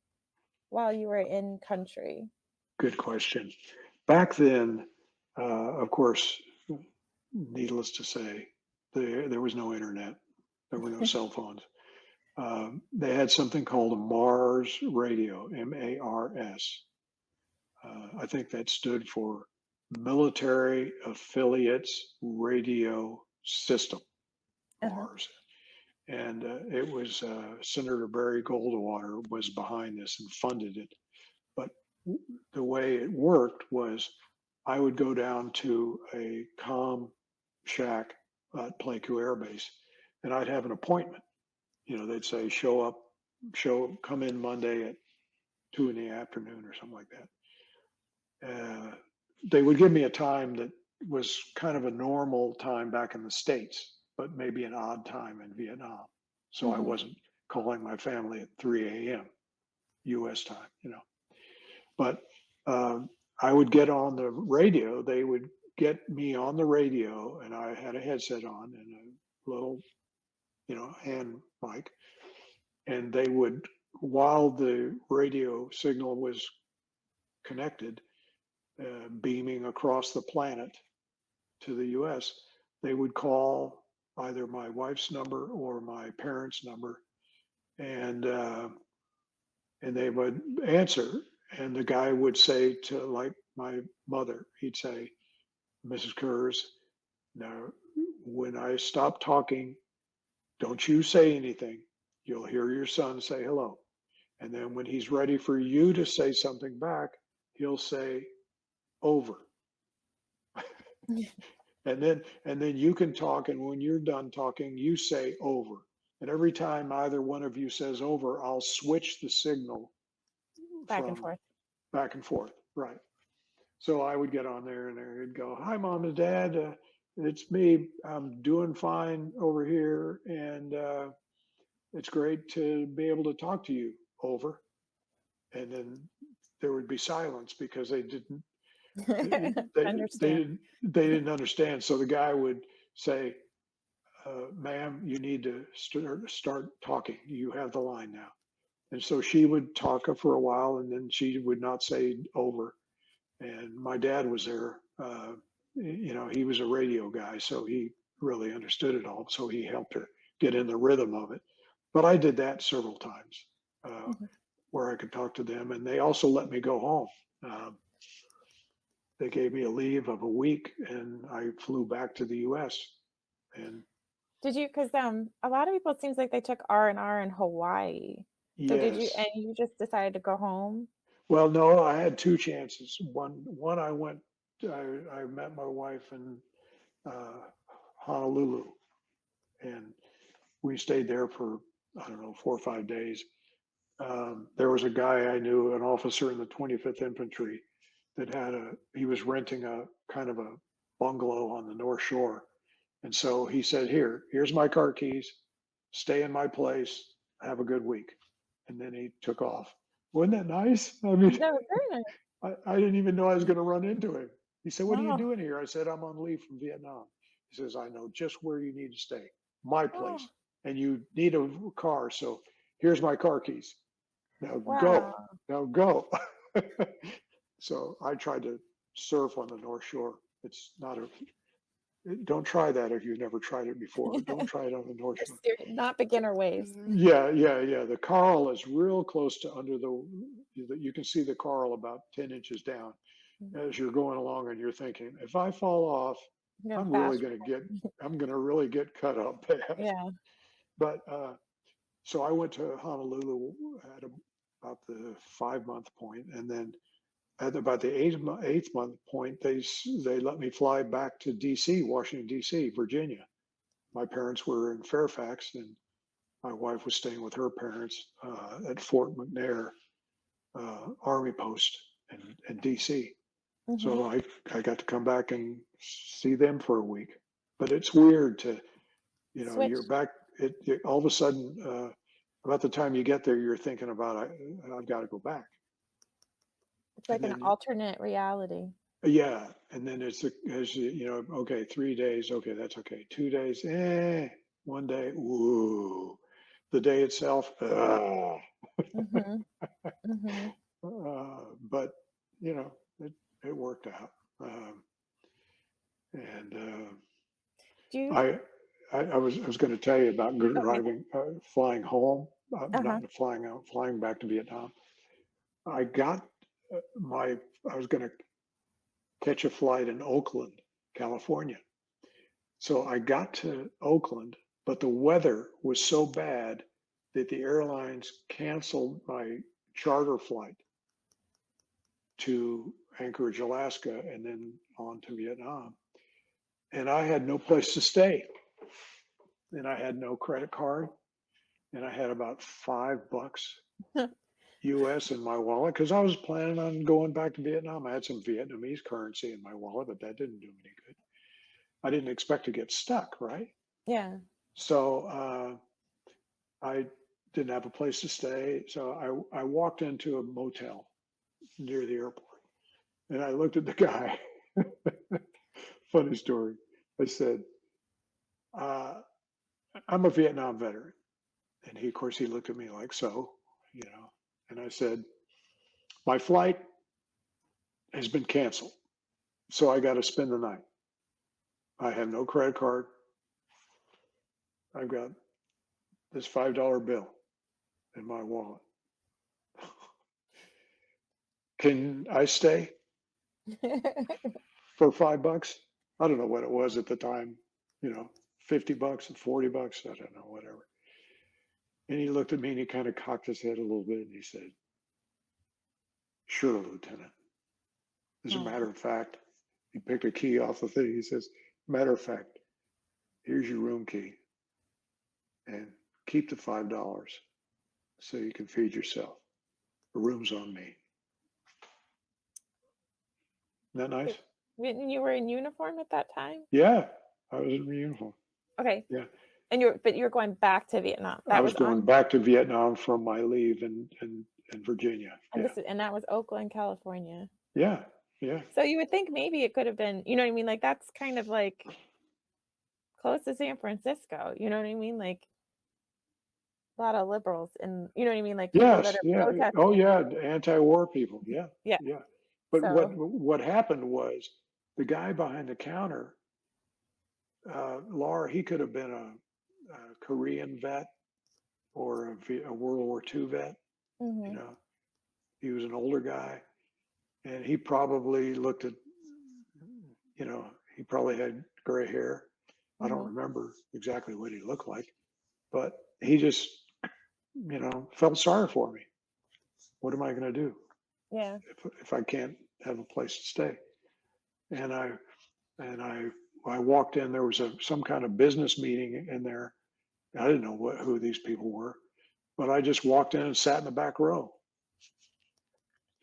while you were in country?
Good question. Back then, of course, needless to say, there was no internet. There were no cell phones. They had something called a Mars radio, MARS. I think that stood for Military Affiliates Radio System,
Uh-huh.
Mars. And it was Senator Barry Goldwater was behind this and funded it. But the way it worked was I would go down to a comm shack at Playco Air Base, and I'd have an appointment. They'd say, come in Monday at 2 in the afternoon or something like that. They would give me a time that was kind of a normal time back in the States, but maybe an odd time in Vietnam. So I
Mhm.
wasn't calling my family at 3 a.m. US time. But I would get on the radio. They would get me on the radio, and I had a headset on and a little, hand mic. And they would, while the radio signal was connected, beaming across the planet to the US, they would call either my wife's number or my parents' number, and they would answer. And the guy would say to, like, my mother, he'd say, "Mrs. Kurz, now when I stop talking, don't you say anything. You'll hear your son say hello. And then when he's ready for you to say something back, he'll say over. And then you can talk, and when you're done talking, you say over. And every time either one of you says over, I'll switch the signal
Back and
from
forth.
back and forth. Right. So I would get on there and I would go, "Hi, Mom and Dad. It's me. I'm doing fine over here. And it's great to be able to talk to you." Over. And then there would be silence because they,
Understand.
they didn't understand. So the guy would say, "Ma'am, you need to start talking. You have the line now." And so she would talk for a while, and then she would not say over. And my dad was there. He was a radio guy, so he really understood it all. So he helped her get in the rhythm of it. But I did that several times, uh,
Mhm.
where I could talk to them, and they also let me go home. Um, they gave me a leave of a week, and I flew back to the U.S. and
Did you? Because a lot of people, it seems like they took R&R in Hawaii. So did you and
Yes.
you just decided to go home?
Well, no, I had two chances. One I went, I met my wife in uh, Honolulu, and we stayed there for, I don't know, 4 or 5 days. There was a guy I knew, an officer in the 25th Infantry, that he was renting a kind of a bungalow on the North Shore. And so he said, here's my car keys, stay in my place, have a good week. And then he took off. Wasn't that nice? I mean,
That was very nice.
I didn't even know I was going to run into him. He said, what are you
Oh,
doing here? I said, I'm on leave from Vietnam. He says, I know just where you need to stay, my place.
oh,
And you need a car. So here's my car keys. Now go.
wow.
Now go. So I tried to surf on the North Shore. It's not a, don't try that if you've never tried it before. Don't try it on the North Shore.
Not beginner waves.
Yeah. The coral is real close to under you can see the coral about 10 inches down as you're going along and you're thinking, if I fall off,
I'm gonna
I'm really
bash.
going to get, I'm going to really get cut up bad.
Yeah.
But so I went to Honolulu at about the 5 month point, and then at about the eighth month point, they let me fly back to D.C., Washington D.C., Virginia. My parents were in Fairfax, and my wife was staying with her parents at Fort McNair Army Post in D.C.
Mhm.
So I got to come back and see them for a week. But it's weird to, you're
Switch.
back. All of a sudden, about the time you get there, you're thinking about I've got to go back.
It's
And
like an
then
alternate reality.
yeah, and then okay, 3 days, okay, that's okay. 2 days, one day, ooh, the day itself,
Mhm. Mhm.
but you know, it worked out. And
Do you
I, I was going to tell you about
okay.
driving, flying home,
Uh-huh.
not flying out, flying back to Vietnam. I got my, I was going to catch a flight in Oakland, California. So I got to Oakland, but the weather was so bad that the airlines canceled my charter flight to Anchorage, Alaska, and then on to Vietnam. And I had no place to stay. And I had no credit card. And I had about $5 US in my wallet because I was planning on going back to Vietnam. I had some Vietnamese currency in my wallet, but that didn't do me any good. I didn't expect to get stuck, right?
Yeah.
So I didn't have a place to stay. So I walked into a motel near the airport and I looked at the guy. Funny story. I said, uh, I'm a Vietnam veteran. And he, of course, he looked at me like, and I said, my flight has been canceled. So I got to spend the night. I have no credit card. I've got this $5 bill in my wallet. Can I stay for $5? I don't know what it was at the time, you know, $50 and $40. I don't know, whatever. And he looked at me and he kind of cocked his head a little bit and he said, sure, Lieutenant. As a
Oh,
matter of fact, he picked a key off the thing. He says, matter of fact, here's your room key and keep the $5 so you can feed yourself. The room's on me. Isn't that nice?
you were in uniform at that time?
Yeah, I was in uniform.
Okay.
Yeah.
And you're going back to Vietnam.
I
That
was
was
going
on
back to Vietnam from my leave in Virginia. Yeah.
and that was Oakland, California.
Yeah. Yeah.
So you would think maybe it could have been, you know what I mean? Like that's kind of like close to San Francisco. You know what I mean? Like a lot of liberals and you know what I mean? Like people that
Yes.
are
Yeah. Oh,
protesting.
yeah. Anti-war people. Yeah.
Yeah.
Yeah. But
So
what happened was the guy behind the counter, Laura, he could have been a Korean vet or a World War II vet. You
mhm.
know, he was an older guy, and he probably looked at, he probably had gray hair, I don't
Mhm.
remember exactly what he looked like, but he just, felt sorry for me. What am I going to do
Yeah.
if I can't have a place to stay? And and I walked in. There was some kind of business meeting in there. I didn't know who these people were, but I just walked in and sat in the back row.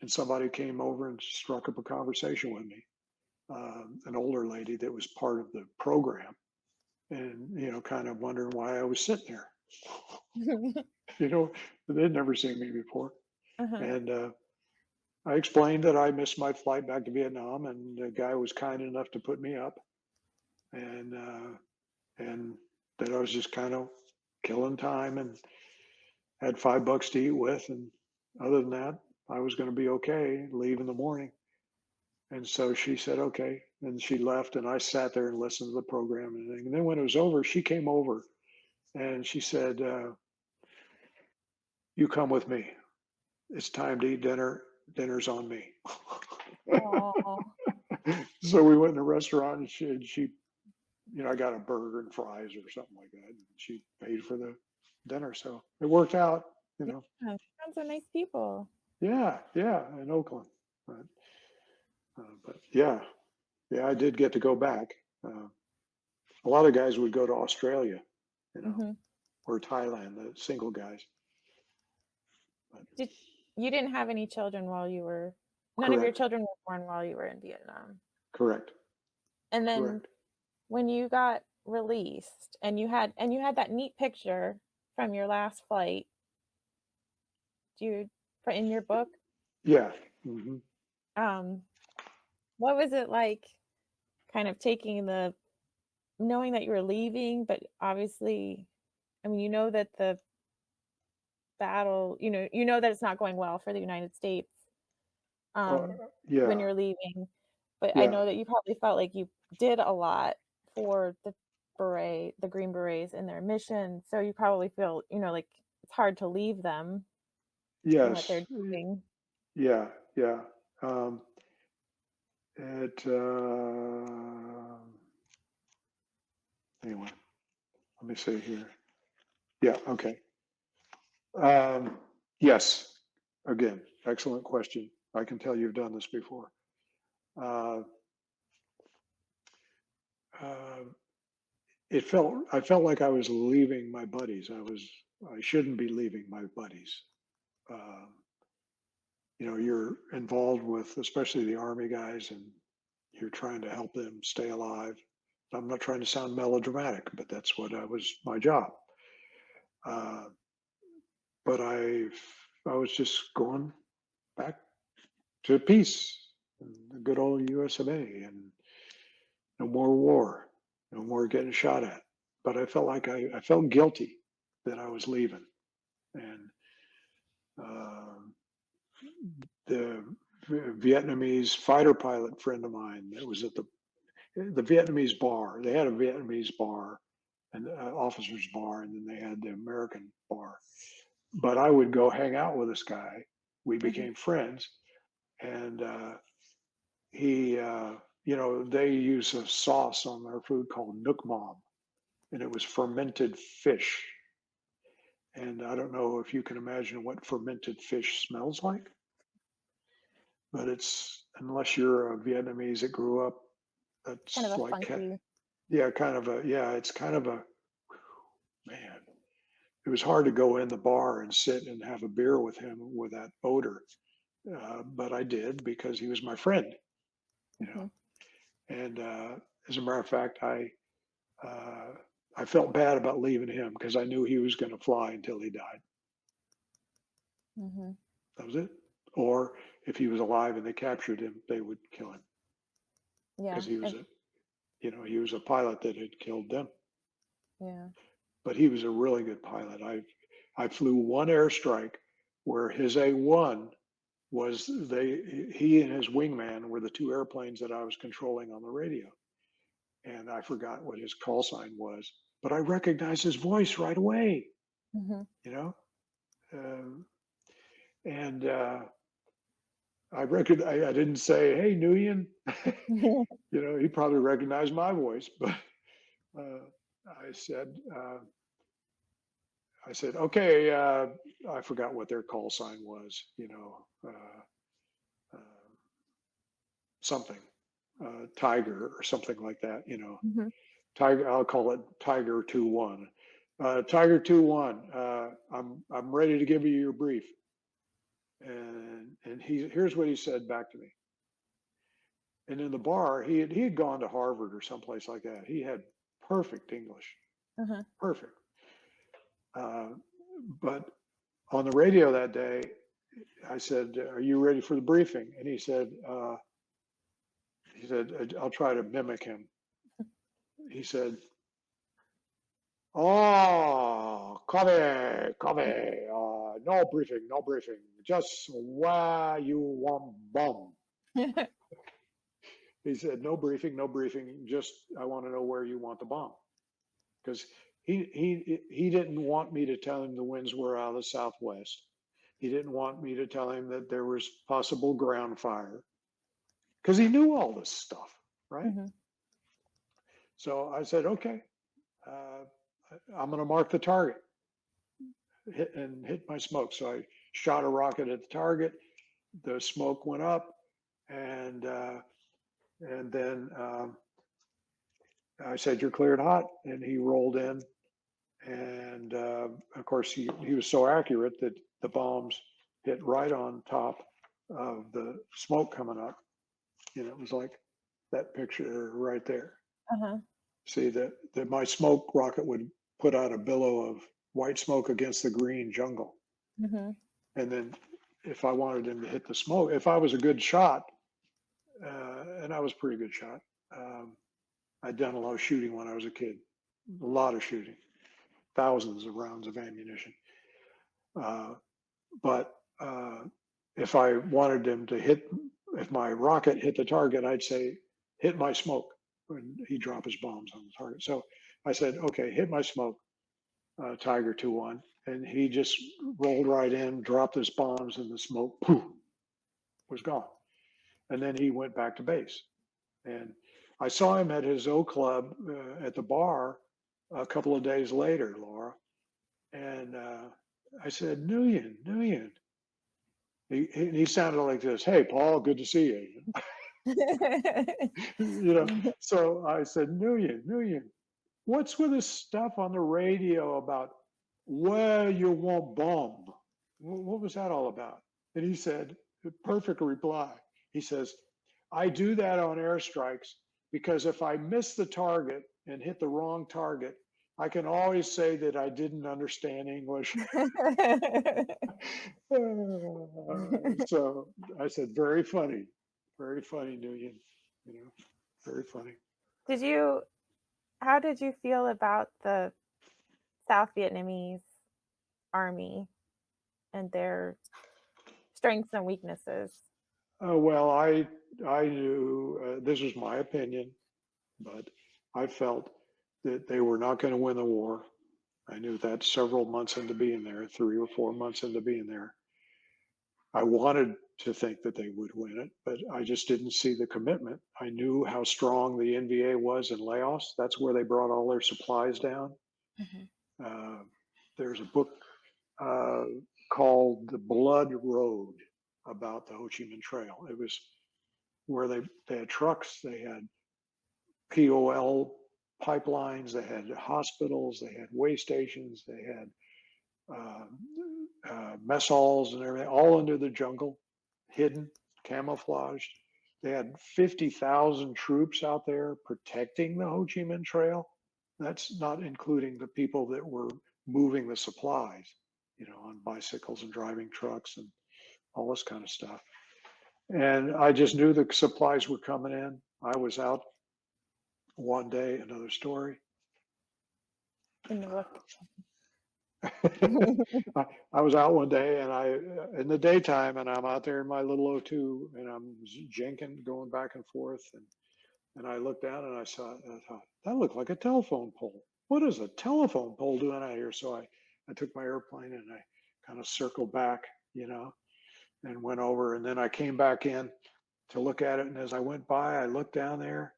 And somebody came over and struck up a conversation with me. An older lady that was part of the program, and kind of wondering why I was sitting there. you know, they'd never seen me before,
Uh-huh.
and I explained that I missed my flight back to Vietnam, and the guy was kind enough to put me up, and and that I was just kind of killing time and had $5 to eat with, and other than that, I was going to be okay. Leave in the morning. And so she said, okay. And she left, and I sat there and listened to the program and everything. And then when it was over, she came over and she said, you come with me. It's time to eat dinner. Dinner's on me.
Oh.
So we went in a restaurant, and she, I got a burger and fries or something like that. And she paid for the dinner. So it worked out, you
Yeah.
know.
Sounds are nice people.
Yeah, yeah, in Oakland. But yeah, yeah, I did get to go back. Uh, a lot of guys would go to Australia, you know,
Mhm.
or Thailand, the single guys. But
Did you didn't have any children while you were none of your
correct,
children were born while you were in Vietnam?
correct,
And then
correct.
when you got released and you had that neat picture from your last flight, do you for in your book,
Yeah. Hmm.
um, what was it like kind of taking the knowing that you were leaving, but obviously, I mean, you know that the battle, you know that it's not going well for the United States,
Uh,
um, when
yeah,
you're leaving, but I
yeah,
know that you probably felt like you did a lot for the Green Berets and their mission, so you probably feel, like it's hard to leave them and what they're
yes,
doing.
yeah, yeah. Um, anyway, let me see here. Yeah, okay. Um, yes. Again, excellent question. I can tell you've done this before. Uh, uh, I felt like I was leaving my buddies. I shouldn't be leaving my buddies. Um, you're involved with, especially the Army guys, and you're trying to help them stay alive. I'm not trying to sound melodramatic, but that's what was my job. Uh, but I was just going back to peace, and the good old US of A, and no more war, no more getting shot at. But I felt like I felt guilty that I was leaving, and um the Vietnamese fighter pilot friend of mine that was at the Vietnamese bar. They had a Vietnamese bar and officers bar, and then they had the American bar. But I would go hang out with this guy. We
Mhm.
became friends, and he, they use a sauce on their food called Nook Mom, and it was fermented fish. And I don't know if you can imagine what fermented fish smells like, but it's unless you're a Vietnamese that grew up,
Kind of
that's
a
like,
funky.
yeah, kind of a, yeah, it's kind of a, man, it was hard to go in the bar and sit and have a beer with him with that odor. But I did because he was my friend, you know.
Mhm,
And as a matter of fact, uh, I felt bad about leaving him because I knew he was going to fly until he died.
mhm.
That was it. Or if he was alive and they captured him, they would kill him because
Yeah, and
he was a pilot that had killed them.
yeah.
But he was a really good pilot. I flew one airstrike where his A1 was he and his wingman were the two airplanes that I was controlling on the radio. And I forgot what his call sign was, but I recognized his voice right away,
Mhm.
you know? Um, and I didn't say, "Hey, Nguyen." He probably recognized my voice, but uh, I said, uh, I said, okay, I forgot what their call sign was, uh, something, Tiger or something like that,
Mhm.
Tiger, I'll call it Tiger 2-1. Tiger 2-1, I'm ready to give you your brief. And here's what he said back to me. And in the bar, he had gone to Harvard or someplace like that. He had perfect English,
Uh-huh.
perfect. Uh, but on the radio that day, I said, "Are you ready for the briefing?" And he said, "I'll try to mimic him." He said, "Oh, copy, copy. No briefing, no briefing. Just where you want bomb." He said, "No briefing, no briefing. Just I want to know where you want the bomb." Because he didn't want me to tell him the winds were out of the southwest. He didn't want me to tell him that there was possible ground fire because he knew all this stuff, right?
Mhm.
So I said, okay, uh, I'm going to mark the target and hit my smoke. So I shot a rocket at the target. The smoke went up, and then I said, "You're cleared hot," and he rolled in. And of course, he was so accurate that the bombs hit right on top of the smoke coming up. It was like that picture right there.
Uh-huh.
See that my smoke rocket would put out a billow of white smoke against the green jungle.
Mhm.
And then if I wanted him to hit the smoke, if I was a good shot, and I was a pretty good shot, I'd done a lot of shooting when I was a kid, a lot of shooting, thousands of rounds of ammunition. Uh, but if I wanted him to hit, if my rocket hit the target, I'd say, hit my smoke. And he'd drop his bombs on the target. So I said, okay, hit my smoke, Tiger 2-1. And he just rolled right in, dropped his bombs, and the smoke poof, was gone. And then he went back to base. And I saw him at his O Club at the bar a couple of days later, Laura. And I said, Nguyen, Nguyen. He sounded like this. Hey, Paul, good to see you. you know. So I said, Nguyen, Nguyen, what's with this stuff on the radio about where you want bomb? What was that all about? And he said, perfect reply. He says, I do that on airstrikes because if I miss the target and hit the wrong target, I can always say that I didn't understand English. So I said, very funny, Nguyen. Very funny.
Did you How did you feel about the South Vietnamese army and their strengths and weaknesses?
Well, I knew this was my opinion, but I felt that they were not going to win the war. I knew that several months into being there, 3 or 4 months into being there. I wanted to think that they would win it, but I just didn't see the commitment. I knew how strong the NVA was in Laos. That's where they brought all their supplies down.
Mhm.
Uh, there's a book uh, called The Blood Road about the Ho Chi Minh Trail. It was where they had trucks, they had POL pipelines, they had hospitals, they had way stations, they had uh, mess halls and everything, all under the jungle, hidden, camouflaged. They had 50,000 troops out there protecting the Ho Chi Minh Trail. That's not including the people that were moving the supplies, on bicycles and driving trucks and all this kind of stuff. And I just knew the supplies were coming in. I was out one day, another story.
In the book.
I was out one day and in the daytime, and I'm out there in my little O2 and I'm jinking, going back and forth. And I looked down and I thought, that looked like a telephone pole. What is a telephone pole doing out here? So I took my airplane and I kind of circled back, and went over. And then I came back in to look at it. And as I went by, I looked down there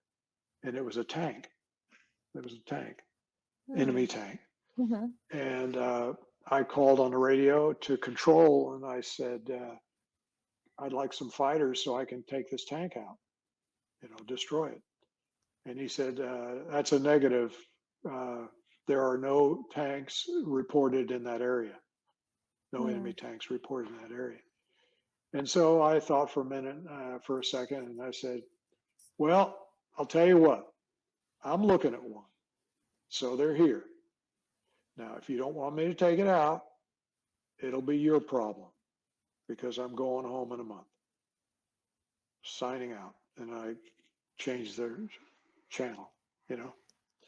and it was a tank. It was a tank,
Hmm.
enemy tank.
Mhm.
And I called on the radio to control, and I said, I'd like some fighters so I can take this tank out, destroy it. And he said, that's a negative. Uh, there are no tanks reported in that area, no enemy
Mm.
tanks reported in that area. And so I thought for a minute, for a second, and I said, well, I'll tell you what, I'm looking at one. So they're here. Now, if you don't want me to take it out, it'll be your problem because I'm going home in a month, signing out. And I changed their channel, you know.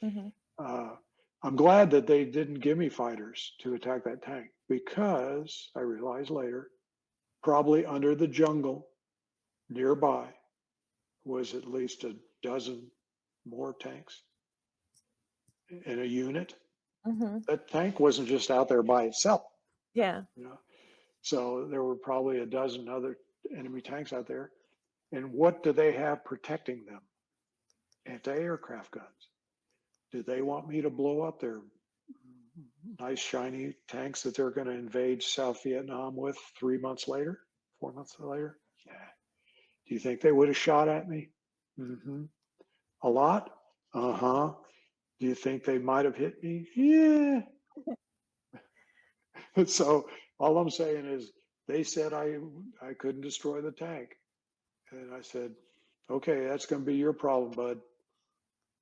Mhm.
Uh, I'm glad that they didn't give me fighters to attack that tank because I realized later, probably under the jungle nearby was at least a dozen more tanks in a unit.
Mhm.
That tank wasn't just out there by itself,
Yeah.
you know. So there were probably a dozen other enemy tanks out there. And what do they have protecting them? Anti-aircraft guns. Do they want me to blow up their nice shiny tanks that they're going to invade South Vietnam with 3 months later, 4 months later? Yeah. Do you think they would have shot at me? Mm-hmm. A lot? Uh-huh. Do you think they might have hit me? Yeah. So all I'm saying is they said I couldn't destroy the tank. And I said, okay, that's going to be your problem, bud.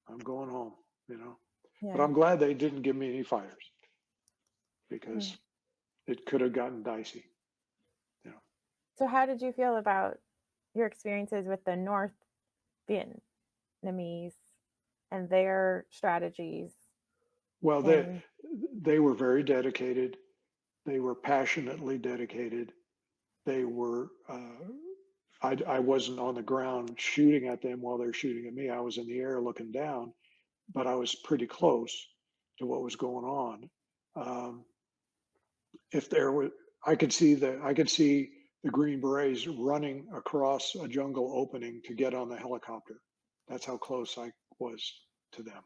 I'm going home, you know. But
Yeah.
I'm glad they didn't give me any fighters
Mm.
because it could have gotten dicey, you know.
So how did you feel about your experiences with the North Vietnamese and their strategies
Well,
in
they were very dedicated. They were passionately dedicated. They were. I wasn't on the ground shooting at them while they're shooting at me. I was in the air looking down, but I was pretty close to what was going on. Um, if there were, I could see the Green Berets running across a jungle opening to get on the helicopter. That's how close I was to them.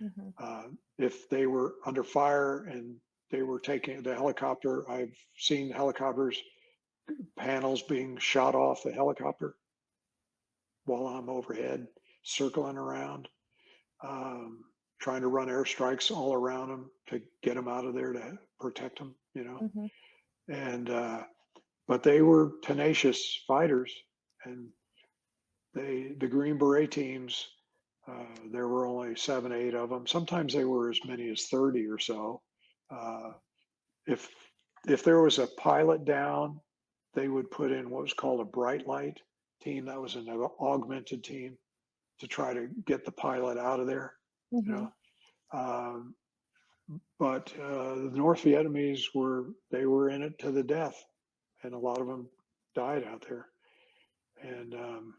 Mhm.
Uh, if they were under fire and they were taking the helicopter, I've seen helicopters panels being shot off the helicopter while I'm overhead, circling around, um, trying to run airstrikes all around them to get them out of there to protect them, you know.
Mhm.
And but they were tenacious fighters, and the Green Beret teams. There were only 7, 8 of them. Sometimes they were as many as 30 or so. Uh, if if there was a pilot down, they would put in what was called a bright light team. That was an augmented team to try to get the pilot out of there. You know,
Mhm.
um, but the North Vietnamese were in it to the death, and a lot of them died out there. And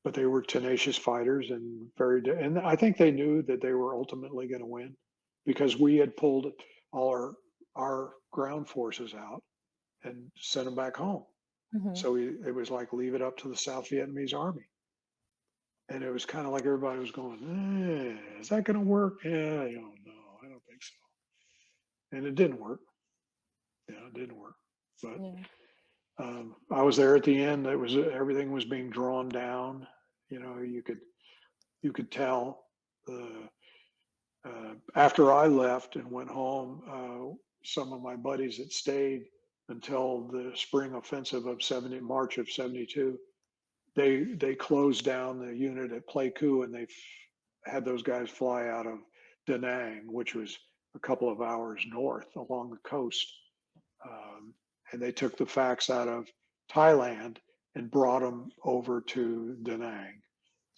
but they were tenacious fighters and and I think they knew that they were ultimately going to win because we had pulled all our ground forces out and sent them back home.
Mhm.
So it was like leave it up to the South Vietnamese army. And it was kind of like everybody was going, is that going to work? Yeah, I don't know. I don't think so. And it didn't work. Yeah, it didn't work. But
Yeah.
I was there at the end. It was everything was being drawn down. You know, you could tell. After I left and went home, some of my buddies that stayed until the spring offensive of March of '72, they closed down the unit at Pleiku and they had those guys fly out of Da Nang, which was a couple of hours north along the coast. Um, and they took the facts out of Thailand and brought them over to Da Nang.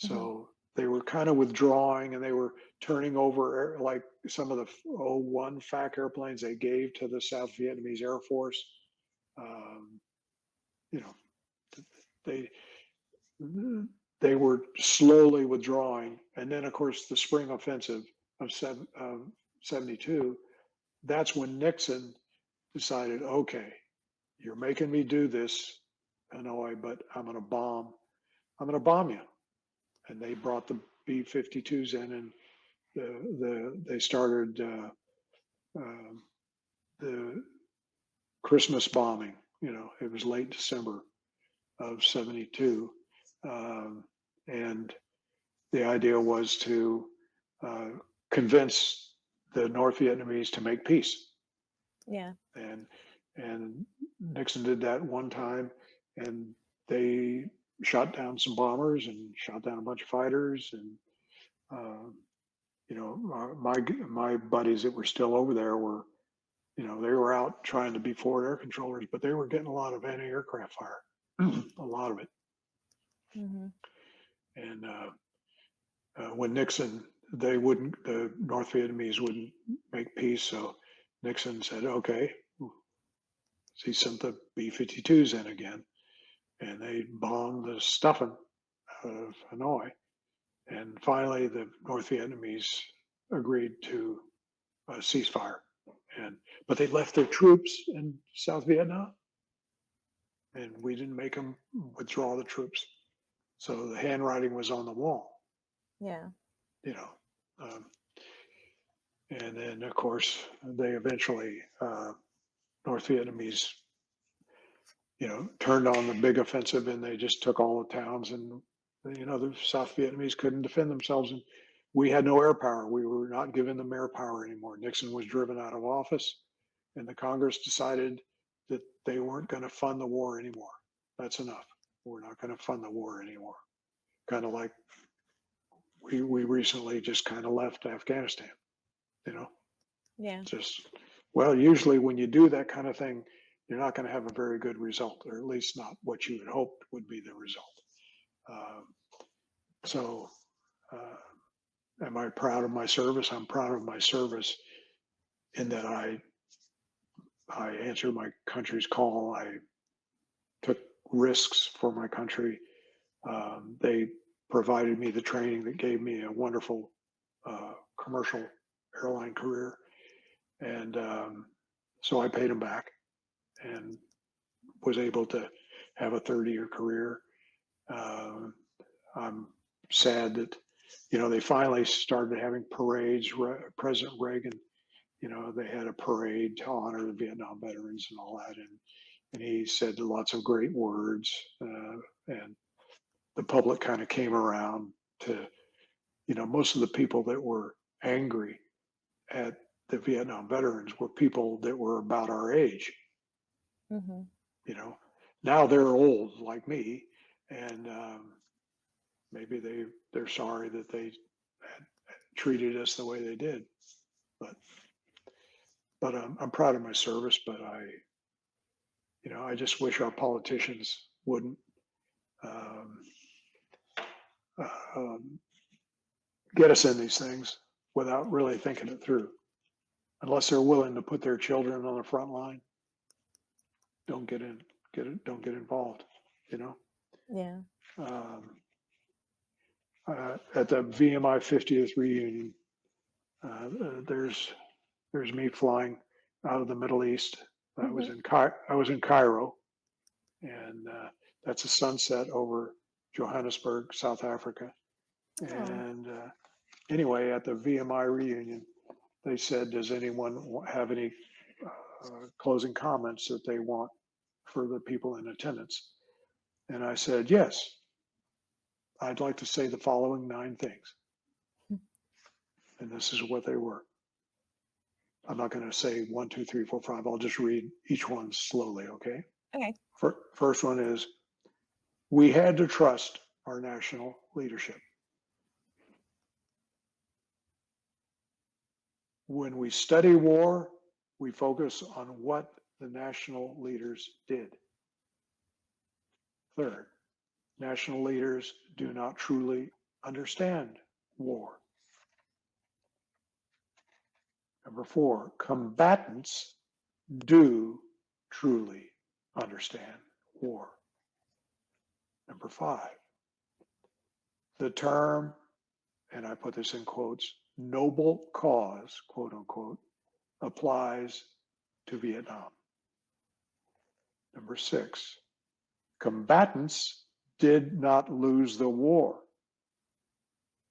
Mhm.
So they were kind of withdrawing and they were turning over like some of the O-1 FAC airplanes they gave to the South Vietnamese Air Force. Um, you know, they they were slowly withdrawing. And then, of course, the spring offensive of 72, that's when Nixon decided, okay, you're making me do this, Hanoi, but I'm going to bomb. I'm going to bomb you. And they brought the B-52s in and they started uh, the Christmas bombing. It was late December of '72, um, and the idea was to uh, convince the North Vietnamese to make peace.
Yeah.
And Nixon did that one time, and they shot down some bombers and shot down a bunch of fighters. And uh, my buddies that were still over there were, they were out trying to be forward air controllers, but they were getting a lot of anti-aircraft fire, a lot of it.
Hmm.
And when Nixon, the North Vietnamese wouldn't make peace, so Nixon said, okay. He sent the B-52s in again, and they bombed the stuffing out of Hanoi. And finally, the North Vietnamese agreed to a ceasefire. But they left their troops in South Vietnam, and we didn't make them withdraw the troops. So the handwriting was on the wall,
Yeah.
you know. Um, and then, of course, they eventually, North Vietnamese, turned on the big offensive, and they just took all the towns. And the South Vietnamese couldn't defend themselves, and we had no air power. We were not giving them air power anymore. Nixon was driven out of office, and the Congress decided that they weren't going to fund the war anymore. That's enough. We're not going to fund the war anymore. Kind of like we recently just kind of left Afghanistan. You know,
Yeah.
just well, usually when you do that kind of thing, you're not going to have a very good result, or at least not what you had hoped would be the result. Um, so, am I proud of my service? I'm proud of my service in that I answered my country's call. I took risks for my country. They provided me the training that gave me a wonderful commercial airline career, and so I paid them back and was able to have a 30-year career. Um, I'm sad that they finally started having parades. President Reagan, they had a parade to honor the Vietnam veterans and all that, and he said lots of great words, and the public kind of came around to, most of the people that were angry at the Vietnam veterans were people that were about our age.
Hmm.
You know, now they're old like me, and maybe they're sorry that they had treated us the way they did. But I'm proud of my service. But I just wish our politicians wouldn't um, um, get us in these things without really thinking it through. Unless they're willing to put their children on the front line, don't don't get involved. You know.
Yeah.
Um, at the VMI 50th reunion, there's me flying out of the Middle East.
Hmm.
I was in Cairo, and that's a sunset over Johannesburg, South Africa.
Oh.
And anyway, at the VMI reunion, they said, "Does anyone have any closing comments that they want for the people in attendance?" And I said, "Yes, I'd like to say the following 9 things." And this is what they were. I'm not going to say 1, 2, 3, 4, 5. I'll just read each one slowly, okay?
Okay.
First one is, we had to trust our national leadership. When we study war, we focus on what the national leaders did. Third, national leaders do not truly understand war. Number 4, combatants do truly understand war. Number 5, the term, and I put this in quotes, noble cause, quote unquote, applies to Vietnam. Number 6, combatants did not lose the war.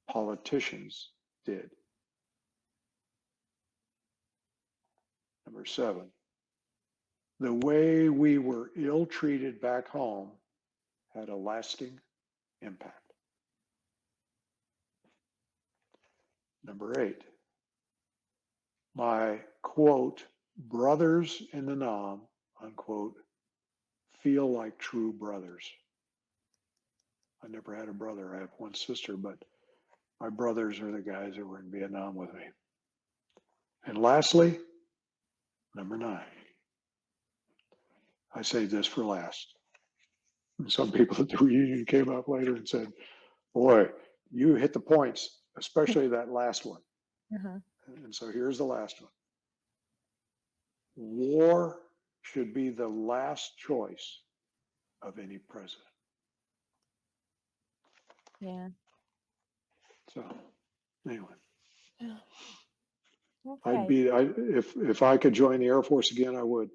Politicians did. Number 7, the way we were ill treated back home had a lasting impact. Number 8, my quote, brothers in the Nam, unquote, feel like true brothers. I never had a brother. I have one sister, but my brothers are the guys that were in Vietnam with me. And lastly, number 9, I saved this for last. And some people at the reunion came up later and said, boy, you hit the points, especially that last one.
Uh-huh.
And so here's the last one. War should be the last choice of any president.
Yeah.
So anyway,
Okay.
if I could join the Air Force again, I would.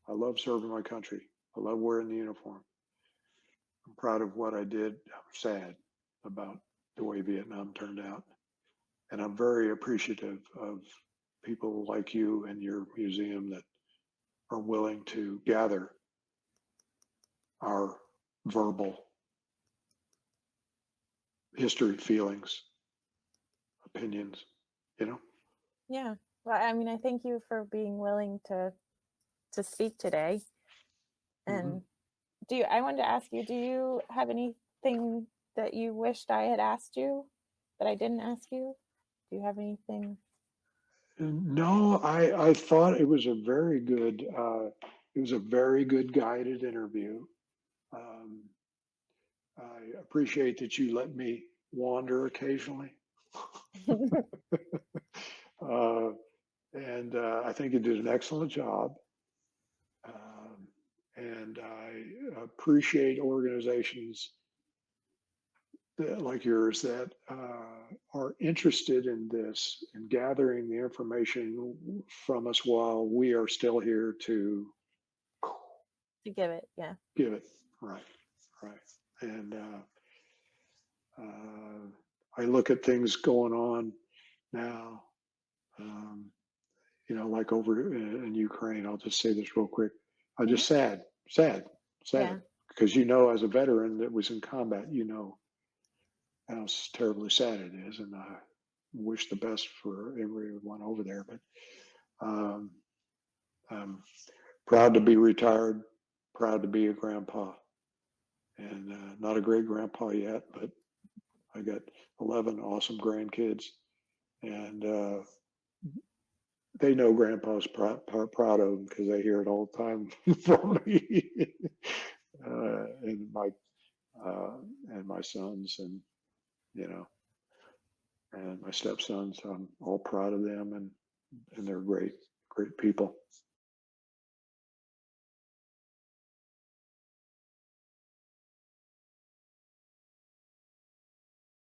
I love serving my country. I love wearing the uniform. I'm proud of what I did. I'm sad about the way Vietnam turned out. And I'm very appreciative of people like you and your museum that are willing to gather our verbal history, feelings, opinions, you know?
Yeah. Well, I mean, I thank you for being willing to speak today.
Hmm.
And I wanted to ask you, do you have anything that you wished I had asked you that I didn't ask you? Do you have anything?
No, I thought it was a very good guided interview. Um, I appreciate that you let me wander occasionally. uh, and I think you did an excellent job. Um, and I appreciate organizations like yours that are interested in this and gathering the information from us while we are still here to
To give it, yeah.
give it. Right, right. And uh, I look at things going on now, um, like over in Ukraine. I'll just say this real quick. I'm
Mhm.
just sad, sad, sad,
Yeah.
because as a veteran that was in combat, how terribly sad it is, and I wish the best for everyone over there. But um, I'm proud to be retired, proud to be a grandpa, and not a great grandpa yet, but I got 11 awesome grandkids, and they know grandpa's proud of them because they hear it all the time from me and my sons, you know and my stepsons. I'm all proud of them, and they're great.